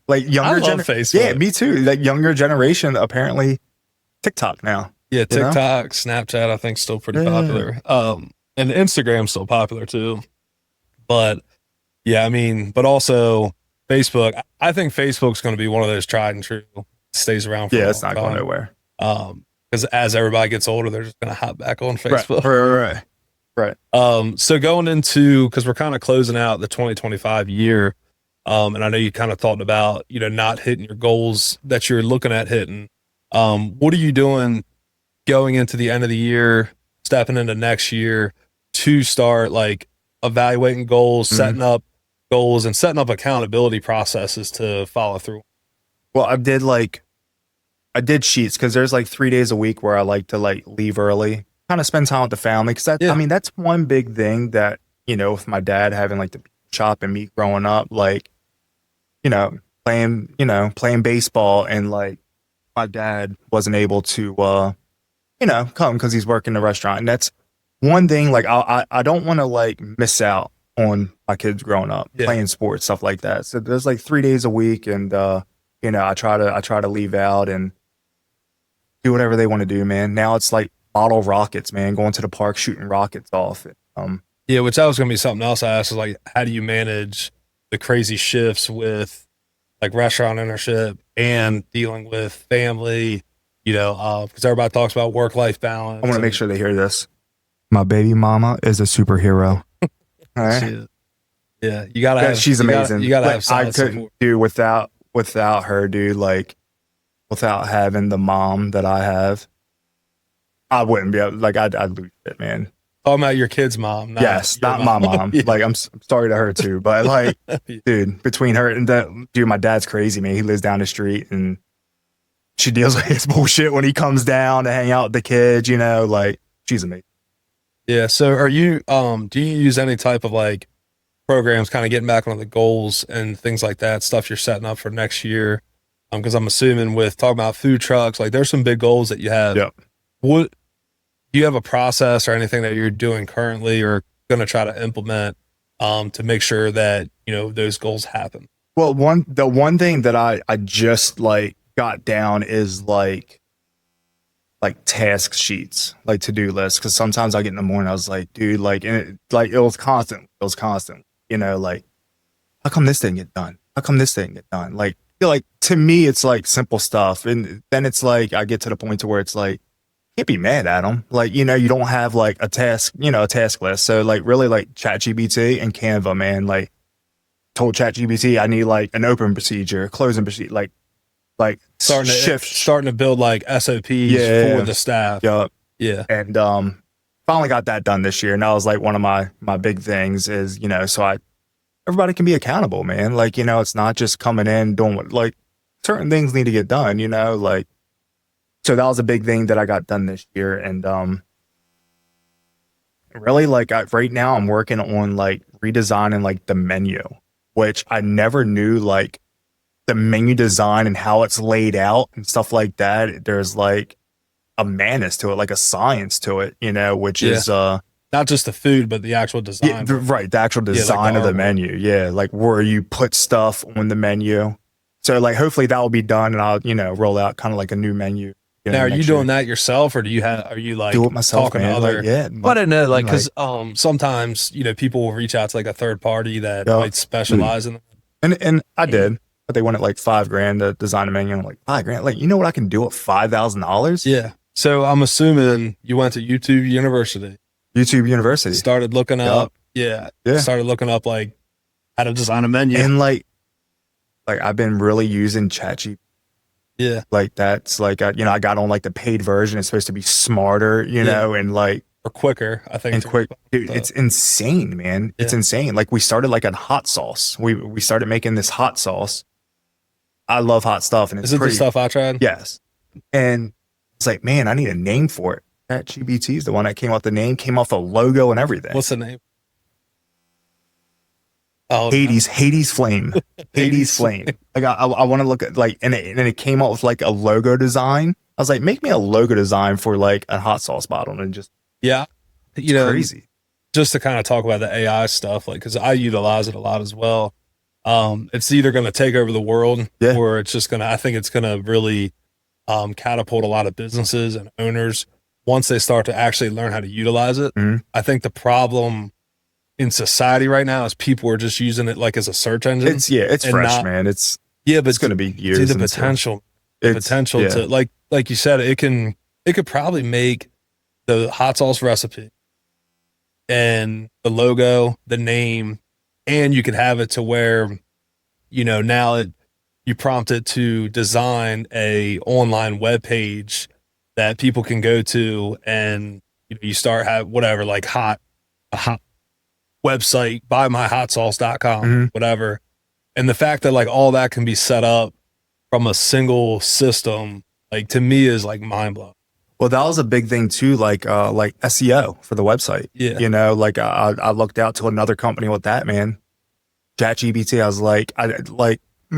like younger Facebook. Yeah, me too. Like younger generation, apparently TikTok now. Yeah, TikTok, Snapchat, I think still pretty popular. And Instagram's still popular too. But yeah, I mean, but also Facebook. I think Facebook's going to be one of those tried and true. Stays around for a long it's not time. going nowhere. Because as everybody gets older, they're just going to hop back on Facebook. Right. So going into, because we're kind of closing out the 2025 year, and I know you kind of thought about, not hitting your goals that you're looking at hitting. What are you doing going into the end of the year, stepping into next year to start like evaluating goals, setting up goals, and setting up accountability processes to follow through? Well, I did sheets because there's like 3 days a week where I like to like leave early, kind of spend time with the family. Because I mean, that's one big thing that, with my dad having like the shop and me growing up, like, playing baseball, and like my dad wasn't able to, come because he's working the restaurant. And that's one thing, like I don't want to like miss out on my kids growing up playing sports, stuff like that. So there's like 3 days a week, and I try to leave out and do whatever they want to do, man. Now it's like bottle rockets, man, going to the park, shooting rockets off. Which that was going to be something else I asked, is like, how do you manage the crazy shifts with like restaurant ownership and dealing with family, because everybody talks about work-life balance. I want to make sure they hear this. My baby mama is a superhero. All right. Yeah, you gotta have. She's amazing. You gotta have. I couldn't do without her, dude. Like, without having the mom that I have, I wouldn't be able. Like, I'd lose it, man. Talking about your kid's mom. Not my mom. Like, I'm sorry to her too, but like, dude, between her and that, dude, my dad's crazy, man. He lives down the street, and she deals with his bullshit when he comes down to hang out with the kids. Like, she's amazing. Yeah. So, are you? Do you use any type of like programs, kind of getting back on the goals and things like that, stuff you're setting up for next year? Because I'm assuming with talking about food trucks, like there's some big goals that you have. Yep. What do you have a process or anything that you're doing currently or going to try to implement to make sure that those goals happen? Well, the one thing that I just like got down is like task sheets, like to-do lists. Because sometimes I get in the morning, I was like, dude, like, and it was constant. Like, how come this didn't get done? How come this didn't get done? Like to me, it's like simple stuff, and then it's like I get to the point to where it's like, can't be mad at them. Like, you don't have like a task list. So like really like ChatGPT and Canva, man, like told ChatGPT I need like an open procedure, closing procedure, like starting to build like SOPs for the staff. Yeah. And finally got that done this year. And that was like one of my big things is, so everybody can be accountable, man. Like, it's not just coming in doing what, like, certain things need to get done, like. So that was a big thing that I got done this year. And really, like, right now I'm working on like redesigning like the menu, which I never knew, like the menu design and how it's laid out and stuff like that. There's like a madness to it, like a science to it, which is not just the food, but the actual design. Right. The actual design of the menu. Yeah. Like where you put stuff on the menu. So like, hopefully that will be done, and I'll, roll out kind of like a new menu. Now, are you doing that yourself, or are you like do it myself, talking man. to other? Like, But I don't know, like, because sometimes people will reach out to like a third party that might specialize in them. And I did, but they wanted like $5,000 to design a menu. I'm like, $5,000? Like, you know what I can do at $5,000? Yeah. So I'm assuming you went to YouTube University. YouTube University. Started looking up. Yeah. Yeah. Started looking up like how to design a menu. And like I've been really using ChatGPT. Yeah. Like that's like, you know, I got on like the paid version. It's supposed to be smarter, you know, and like, or quicker, I think. and quick. Dude, it's insane, man. It's insane. Like we started like a hot sauce. We started making this hot sauce. I love hot stuff. And it's Is it pretty, the stuff I tried? yes. And it's like, man, I need a name for it. ChatGPT is the one that came off the name, came off the logo and everything. What's the name? Oh, Hades Flame. Hades Flame. Like I want to look at like, and it came out with like a logo design. I was like, make me a logo design for like a hot sauce bottle, and just yeah, you know, crazy. Just to kind of talk about the AI stuff, like because I utilize it a lot as well. It's either going to take over the world, or it's just gonna. I think it's gonna really catapult a lot of businesses and owners once they start to actually learn how to utilize it. I think the problem in society right now is people are just using it like as a search engine. It's fresh, man. But it's going to be years. The potential to like you said, it could probably make the hot sauce recipe and the logo, the name, and you could have it to where, you know, now you prompt it to design a online web page that people can go to, and you start have whatever, like a hot website, buymyhotsauce.com, whatever. And the fact that like all that can be set up from a single system, like to me is like mind blowing. Well, that was a big thing too, like SEO for the website. Yeah. You know, like I looked out to another company with that, man. ChatGPT. I was like,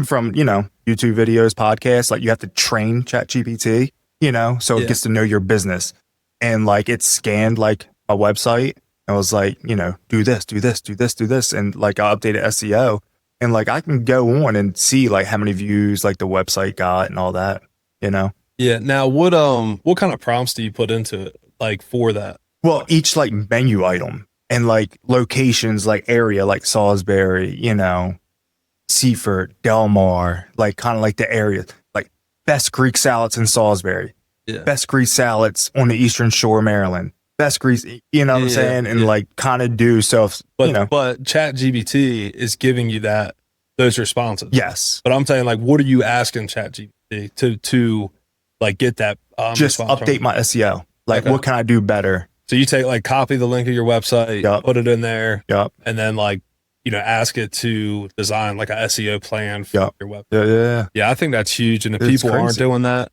from, you know, YouTube videos, podcasts, like you have to train ChatGPT, you know, so it gets to know your business. And like it scanned like a website. I was like, you know, do this. And like I updated SEO, and like I can go on and see like how many views like the website got and all that, you know? Yeah. Now what kind of prompts do you put into it like for that? Well, each like menu item and like locations, like area, like Salisbury, you know, Seaford, Del Mar, like kind of like the area, like best Greek salads in Salisbury, best Greek salads on the Eastern Shore of Maryland. Best Greece, you know what I'm saying? And like kind of do so, you know. But ChatGPT is giving you those responses. Yes. But I'm saying, like, what are you asking ChatGPT to like get that? Just update my SEO. Like, what can I do better? So you take like copy the link of your website, put it in there, and then like, you know, ask it to design like a SEO plan for your website. Yeah. I think that's huge. And if people aren't doing that,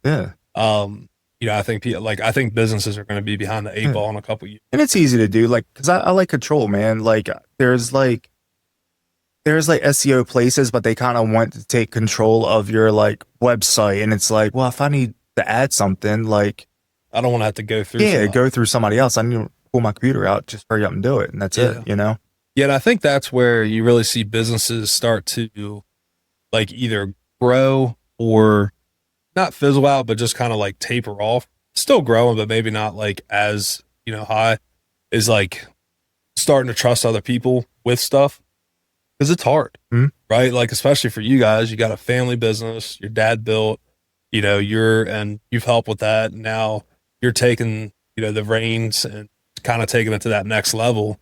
you know, I think businesses are going to be behind the eight ball in a couple of years. And it's easy to do, like, because I like control, man. Like, there's like SEO places, but they kind of want to take control of your like website. And it's like, well, if I need to add something, like, I don't want to have to go through. Go through somebody else. I need to pull my computer out, just hurry up and do it, and that's it. You know. Yeah, and I think that's where you really see businesses start to like either grow or not fizzle out, but just kind of like taper off. Still growing, but maybe not like as, you know, high. Is like starting to trust other people with stuff, because it's hard, right? Like especially for you guys, you got a family business. Your dad built, you know, you've helped with that. Now you're taking, you know, the reins and kind of taking it to that next level.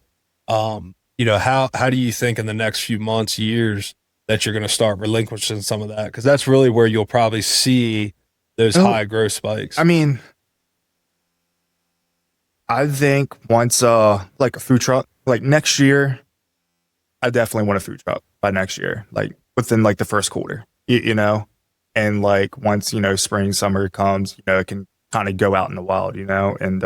You know, how do you think in the next few months, years, that you're going to start relinquishing some of that? Because that's really where you'll probably see those high growth spikes. I mean, I think once like a food truck, like next year, I definitely want a food truck by next year, like within like the first quarter, you know, and like once, you know, spring, summer comes, you know, it can kind of go out in the wild, you know, and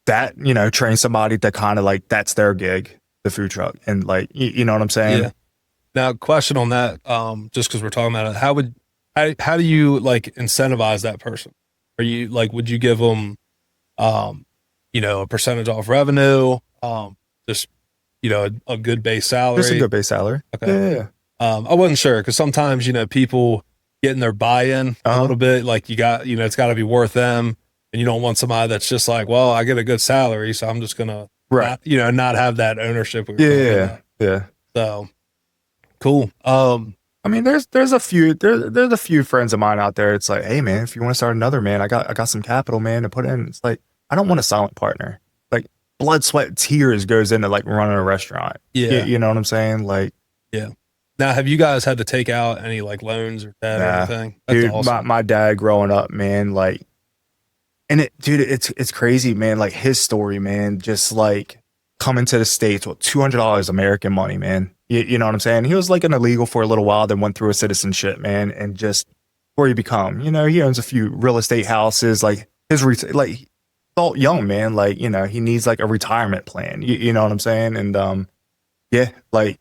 that, you know, train somebody to kind of like, that's their gig, the food truck. And like, you know what I'm saying? Yeah. Now, question on that, just because we're talking about it, how do you like incentivize that person? Are you like, would you give them, you know, a percentage off revenue, just, you know, a good base salary? Just a good base salary. Okay. Yeah. I wasn't sure, because sometimes, you know, people getting their buy-in a little bit, like you got, you know, it's got to be worth them. And you don't want somebody that's just like, well, I get a good salary, so I'm just going to, not have that ownership. Yeah. So cool. I mean, there's a few friends of mine out there. It's like, hey man, if you want to start another, man, I got some capital, man, to put in. It's like, I don't want a silent partner. Like, blood, sweat, tears goes into like running a restaurant. Yeah. You know what I'm saying? Like, Yeah. Now, have you guys had to take out any like loans or debt or nah, anything? That's dude, awesome. my dad growing up, man, like, and it's crazy, man. Like his story, man, just like coming to the States with $200 American money, man. You know what I'm saying? He was like an illegal for a little while, then went through a citizenship, man, and just where he become, he owns a few real estate houses, like like adult young man, like, he needs like a retirement plan. You know what I'm saying? And yeah, like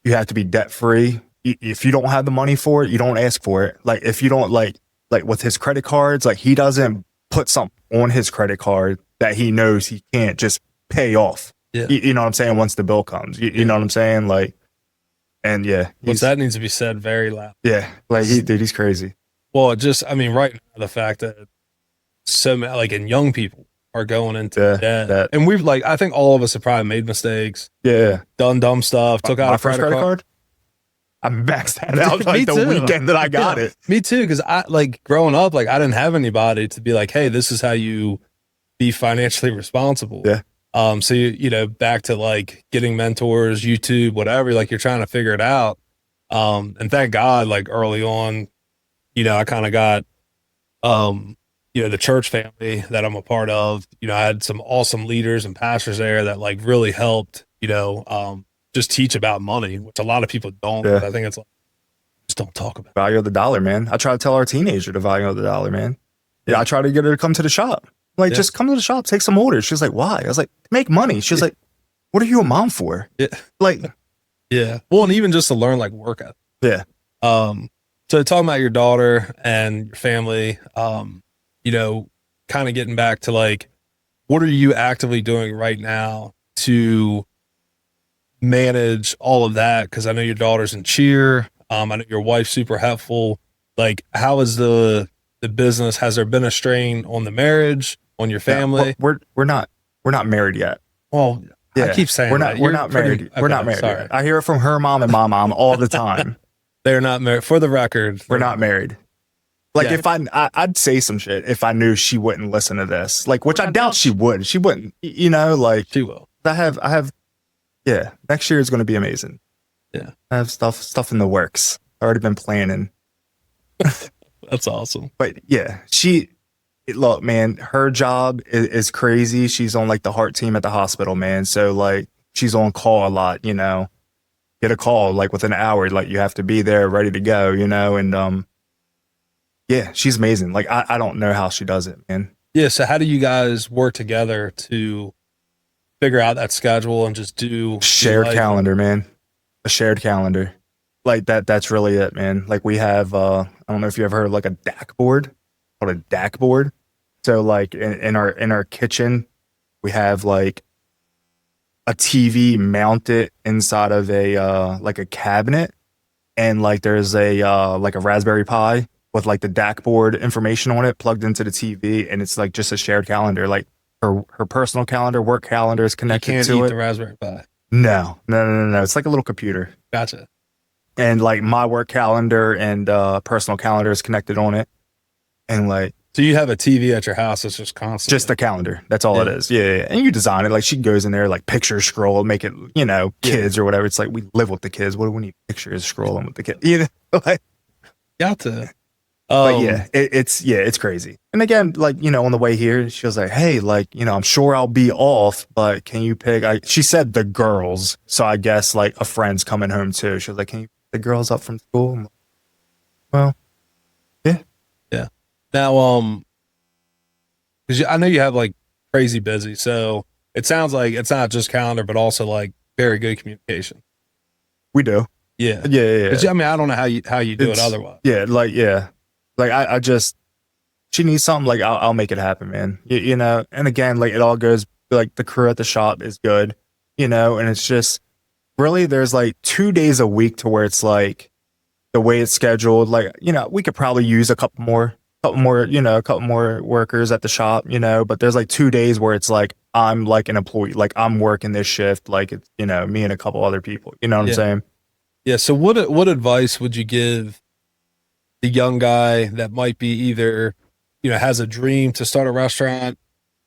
you have to be debt free. If you don't have the money for it, you don't ask for it. Like if you don't like with his credit cards, like he doesn't put something on his credit card that he knows he can't just pay off. Yeah. You know what I'm saying? Once the bill comes, you know what I'm saying? Like, and yeah, that needs to be said very loud. Yeah, like he's crazy. Well, right now, the fact that so many, like, in young people are going into debt. And we've like, I think all of us have probably made mistakes. Yeah. Done dumb stuff. Took out a credit card. I maxed that out like the weekend that I got it. Me too. Cause I like growing up, like I didn't have anybody to be like, hey, this is how you be financially responsible. Yeah. So back to like getting mentors, YouTube, whatever, like you're trying to figure it out. And thank God, like early on, I kind of got, the church family that I'm a part of. I had some awesome leaders and pastors there that like really helped, just teach about money, which a lot of people don't. Yeah. But I think it's like, just don't talk about value of the dollar, man. I try to tell our teenager the value of the dollar, man. Yeah, I try to get her to come to the shop. Like, just come to the shop, take some orders. She's like, why? I was like, make money. She's like, what are you a mom for? Yeah. Like, yeah. Well, and even just to learn like work ethic. Yeah. So talking about your daughter and your family, kind of getting back to like, what are you actively doing right now to manage all of that? Because I know your daughter's in cheer. I know your wife's super helpful. Like, how is the business? Has there been a strain on the marriage, on your family? We're not married yet. Well, yeah, I keep saying we're not married. Okay, we're not married. Sorry. Yet. I hear it from her mom and my mom all the time. They're not married. For the record, we're not married. Like, if I'd say some shit if I knew she wouldn't listen to this. Like, which I doubt she would. She wouldn't. Like she will. I have. Yeah, next year is going to be amazing. Yeah, I have stuff in the works. I've already been planning. That's awesome. But yeah, look, man, her job is crazy. She's on like the heart team at the hospital, man. So like she's on call a lot, get a call like within an hour, like you have to be there ready to go, and yeah, she's amazing. Like I don't know how she does it, man. Yeah. So how do you guys work together to figure out that schedule and just do shared calendar, man? A shared calendar. Like that's really it, man. Like we have I don't know if you ever heard of like a DAC board, called a DAC board. So like in our kitchen, we have like a TV mounted inside of a like a cabinet, and like there's a like a Raspberry Pi with like the DAC board information on it plugged into the TV, and it's like just a shared calendar. Like her personal calendar, work calendar is connected to it. You can't eat the Raspberry Pi. No. It's like a little computer. Gotcha. And like my work calendar and personal calendar is connected on it. And like, so you have a TV at your house that's just constant. Just a calendar. That's all it is. Yeah. And you design it. Like she goes in there, like picture scroll, make it, kids or whatever. It's like we live with the kids. What do we need pictures scrolling with the kids? Like, got to. But yeah, it's crazy. And again, like, on the way here, she was like, hey, like, I'm sure I'll be off, but can you pick, she said the girls. So I guess like a friend's coming home too. She was like, can you pick the girls up from school? I'm like, well, yeah. Yeah. Now, because I know you have like crazy busy. So it sounds like it's not just calendar, but also like very good communication. We do. Yeah. Yeah. I mean, I don't know how you do it otherwise. Yeah. Like I just, she needs something, like I'll make it happen, man. And again, like it all goes, like the crew at the shop is good, and it's just really, there's like 2 days a week to where it's like the way it's scheduled. Like, we could probably use a couple more workers at the shop, but there's like 2 days where it's like, I'm like an employee, like I'm working this shift. Like it's, me and a couple other people, you know what I'm saying? Yeah. So what advice would you give the young guy that might be either, has a dream to start a restaurant,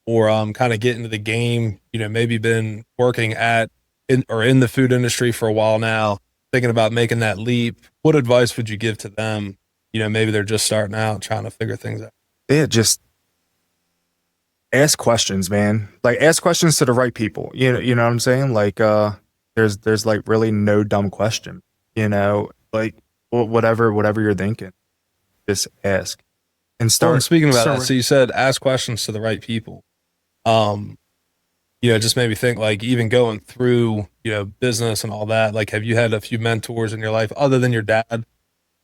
or kind of get into the game, maybe been working in the food industry for a while now, thinking about making that leap, what advice would you give to them? Maybe they're just starting out trying to figure things out. Yeah, just ask questions, man. Like ask questions to the right people. You know what I'm saying? Like there's like really no dumb question. Like whatever you're thinking, just ask and start. Well, and speaking about that, so you said ask questions to the right people. It just made me think, like, even going through, business and all that, like, have you had a few mentors in your life other than your dad?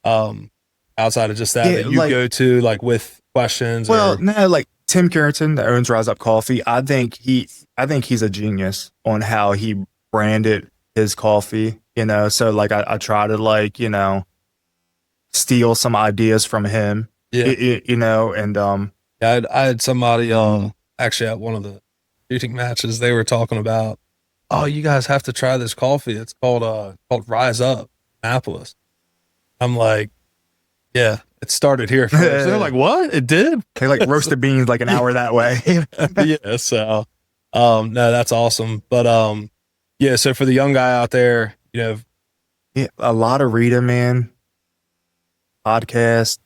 Outside of just that you go to, like, with questions? Well, no, like Tim Carrington that owns Rise Up Coffee. I think he's a genius on how he branded his coffee, so like I try to like, steal some ideas from him, and yeah, I had somebody actually at one of the shooting matches, they were talking about, oh, you guys have to try this coffee. It's called Rise Up Annapolis. I'm like, yeah, it started here first. They're like, what? It did? They like roasted beans like an hour that way. Yeah, so no, that's awesome. But yeah, so for the young guy out there, yeah, a lot of reading, man. Podcast,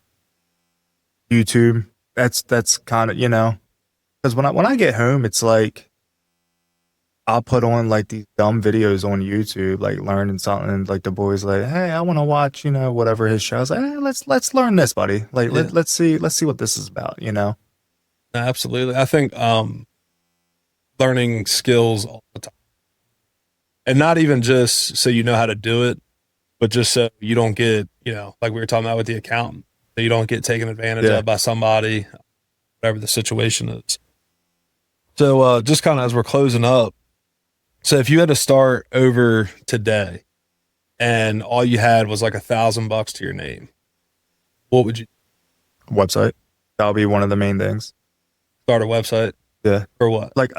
YouTube. That's kind of, because when I get home, it's like I'll put on like these dumb videos on YouTube, like learning something. And like the boys like, hey, I want to watch, whatever his show. I was like, hey, let's learn this, buddy. Like let's see what this is about. Absolutely. I think learning skills all the time, and not even just so you know how to do it, but just so you don't get, like we were talking about with the accountant, so you don't get taken advantage of by somebody, whatever the situation is. So just kind of as we're closing up, so if you had to start over today and all you had was like $1,000 to your name, what would you do? Website. That'll be one of the main things. Start a website? Yeah. For what? Like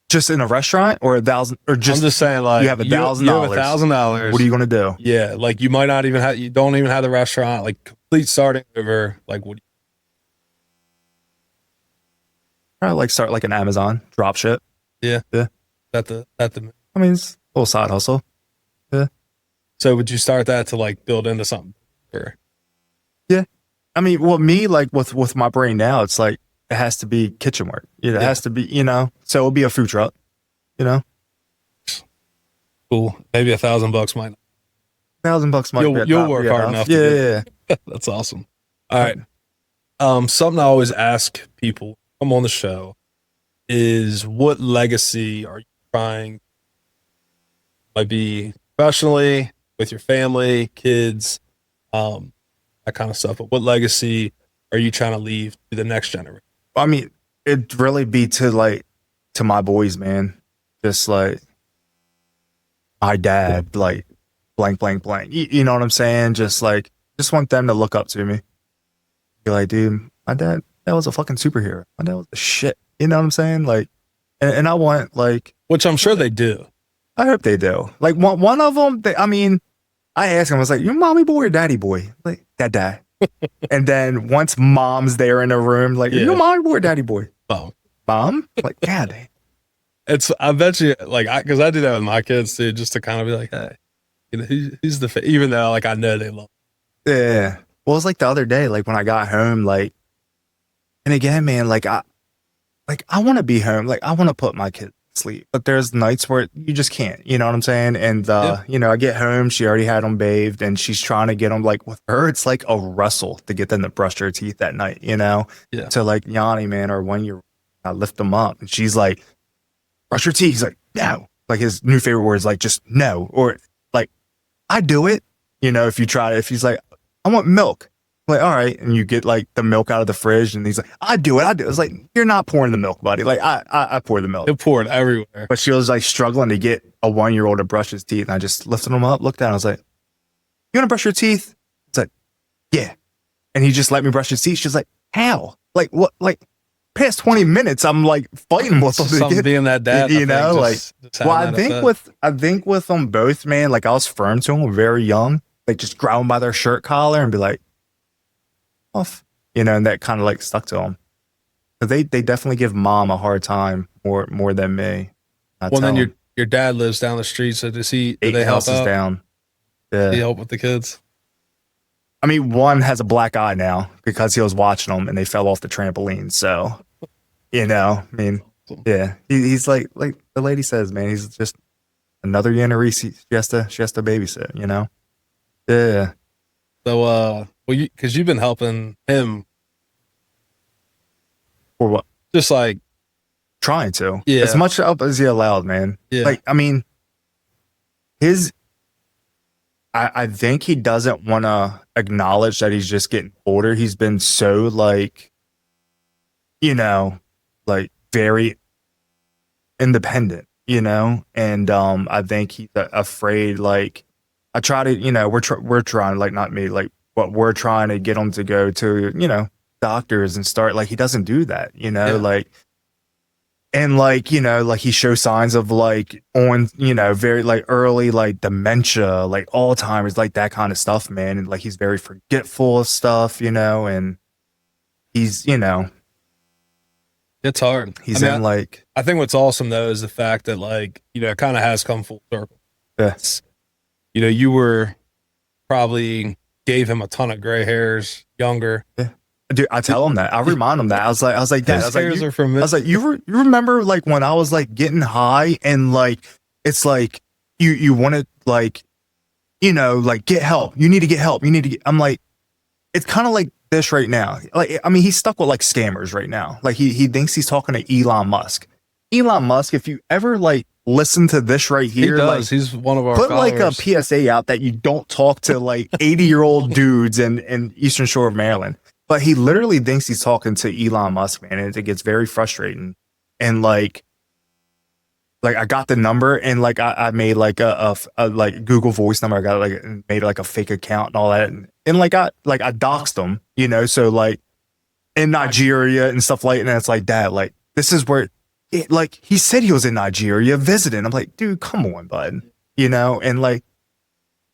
just in a restaurant or 1,000 or just I'm just saying, like, you have $1,000. You have $1,000. What are you gonna do? Yeah, like you might not even have, you don't even have the restaurant, like complete starting over. Like what do you Probably like start like an Amazon drop ship. Yeah. Yeah. I mean, it's a little side hustle. Yeah. So would you start that to like build into something? Or? Yeah. I mean, well, me, like with my brain now, it's like it has to be kitchen work. It has to be, so it'll be a food truck, Cool. Maybe $1,000 might. $1,000 might. You'll work hard enough. Yeah. That's awesome. All right. Something I always ask people come on the show is, what legacy are you trying? Might be professionally, with your family, kids, that kind of stuff. But what legacy are you trying to leave to the next generation? I mean, it'd really be to my boys, man. Just like my dad, like blank, blank, blank. You know what I'm saying? Just want them to look up to me. Be like, dude, my dad, that was a fucking superhero. My dad was a shit. You know what I'm saying? Like, and I want like, which I'm sure they do. I hope they do. Like one of them, I asked him, I was like, you mommy boy or daddy boy? Like, dad. And then once mom's there in the room, like, you mommy boy or daddy boy? Mom? Like, God. I bet you, like, because I do that with my kids too, just to kind of be like, hey, who's the, even though like I know they love it. Yeah. Well, it was like the other day, like when I got home, like, and again, man, like I want to be home. Like I want to put my kids to sleep, but there's nights where you just can't, you know what I'm saying? And, I get home, she already had them bathed and she's trying to get them, like with her, it's like a wrestle to get them to brush their teeth that night, So like Yanni, man, or 1 year, I lift them up and she's like, brush your teeth. He's like, no. Like his new favorite word is like, just no. Or like, I do it. If he's like, I want milk. I'm like, all right. And you get like the milk out of the fridge and he's like, I do it. It's like, you're not pouring the milk, buddy. Like I pour the milk. It poured everywhere. But she was like struggling to get a 1-year-old to brush his teeth. And I just lifted him up, looked down. I was like, you want to brush your teeth? It's like, yeah. And he just let me brush his teeth. She's like, how? Like what? Like past 20 minutes, I'm like fighting with him. Being that dad, I think with them both, man, like I was firm to them very young, like just grab them by their shirt collar and be like, off, and that kind of like stuck to them. They definitely give mom a hard time more than me. Well, then your dad lives down the street, so do they help houses out? down. Do you Yeah. help with the kids? I mean, one has a black eye now because he was watching them and they fell off the trampoline. So, I mean, yeah, he's like the lady says, man, he's just another Yiannouria she has to babysit, Yeah. So, well, because you've been helping him, Or what? just like, Trying to. Yeah. As much help as he allowed, man. Yeah. Like, I mean, I think he doesn't want to acknowledge that he's just getting older. He's been so like, like very independent, and I think he's afraid. Like, I try to, we're trying, like, not me, like, but we're trying to get him to go to, doctors and start, like, he doesn't do that, like. And like, like he shows signs of like very like early like dementia, like Alzheimer's, like that kind of stuff, man. And like he's very forgetful of stuff, and he's, it's hard. He's like, I think what's awesome though is the fact that like, it kind of has come full circle. Yeah. You were probably gave him a ton of gray hairs younger. Yeah. Dude, I tell him that. I remind him that. I was like, Dad, you remember like when I was like getting high and like it's like you want to like like get help. You need to get help. I'm like, it's kind of like this right now. Like, I mean, he's stuck with like scammers right now. Like he thinks he's talking to Elon Musk. Elon Musk, if you ever like listen to this right here, he does. Like, he's one of our put followers. Like a PSA out that you don't talk to like 80-year-old dudes in Eastern Shore of Maryland. But he literally thinks he's talking to Elon Musk, man, and it gets very frustrating. And like I got the number, and like I made like a like Google Voice number. I got like made like a fake account and all that, and like I doxed him, so like in Nigeria and stuff like. And it's like, Dad, like this is where, like he said he was in Nigeria visiting. I'm like, dude, come on, bud, and like,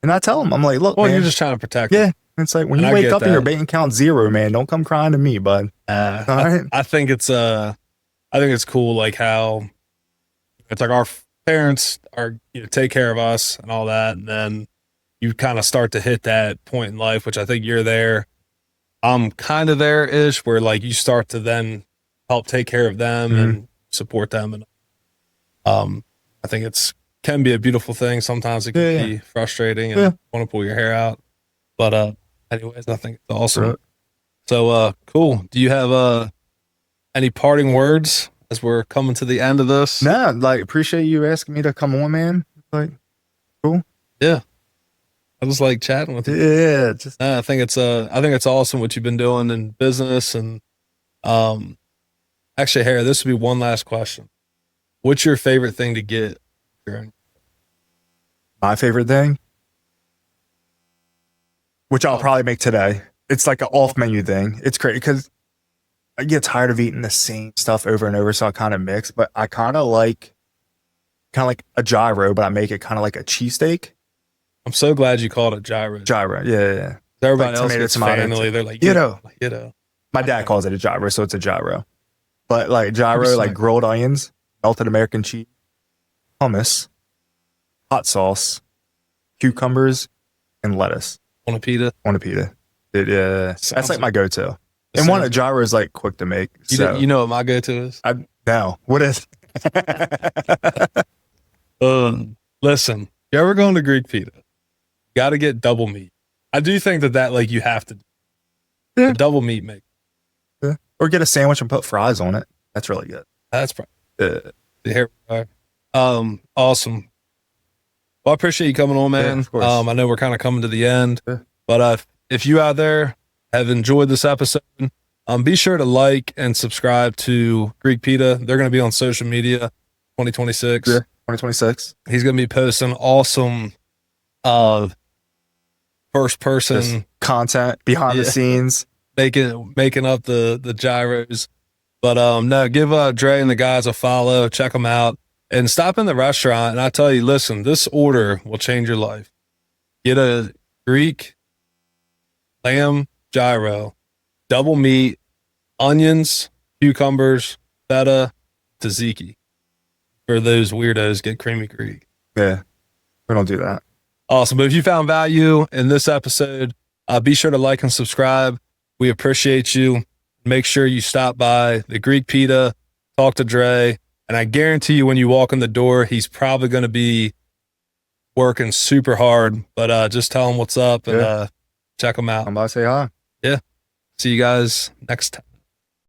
and I tell him, I'm like, look, well, man, you're just trying to protect him. Him. It's like when you wake up and your bank account zero, man, don't come crying to me, bud. All right. I think it's cool, like how it's like our parents are take care of us and all that, and then you kind of start to hit that point in life, which I think you're there. I'm kind of there ish, where like you start to then help take care of them and support them, and I think can be a beautiful thing. Sometimes it can be frustrating and want to pull your hair out, but anyways, I think it's awesome. Right. So, cool. Do you have any parting words as we're coming to the end of this? Nah, like appreciate you asking me to come on, man. Like, cool. Yeah, I just like chatting with you. Yeah, I think it's awesome what you've been doing in business. And actually, Harry, this would be one last question. What's your favorite thing to get? My favorite thing, which I'll probably make today. It's like an off menu thing. It's great because I get tired of eating the same stuff over and over, so I kind of mix. But I kind of like a gyro, but I make it kind of like a cheesesteak. I'm so glad you called it gyro. Gyro, yeah. Everybody else gets family. They're like, My dad calls it a gyro, so it's a gyro. But like gyro, like grilled onions, melted American cheese, hummus, hot sauce, cucumbers, and lettuce. On a pita. That's like my go-to. And one gyro is like quick to make. You know what my go-to is? No. What is? Listen, you ever going to Greek Pita? Got to get double meat. I do think that like you have to do. Yeah. Double meat make. Yeah. Or get a sandwich and put fries on it. That's really good. That's probably the hair. Awesome. Well, I appreciate you coming on, man. Yeah, of course. I know we're kind of coming to the end, but if you out there have enjoyed this episode, be sure to like and subscribe to Greek Pita. They're going to be on social media 2026. Yeah, 2026. He's going to be posting awesome first person content behind the scenes, making up the gyros. But no, give Dre and the guys a follow, check them out, and stop in the restaurant. And I tell you, listen, this order will change your life. Get a Greek lamb gyro, double meat, onions, cucumbers, feta, tzatziki. For those weirdos, get creamy Greek. Yeah, we don't do that. Awesome. But if you found value in this episode, be sure to like and subscribe. We appreciate you. Make sure you stop by the Greek Pita, talk to Dre, and I guarantee you when you walk in the door, he's probably going to be working super hard, but just tell him what's up and check him out. I'm about to say hi. Yeah. See you guys next time.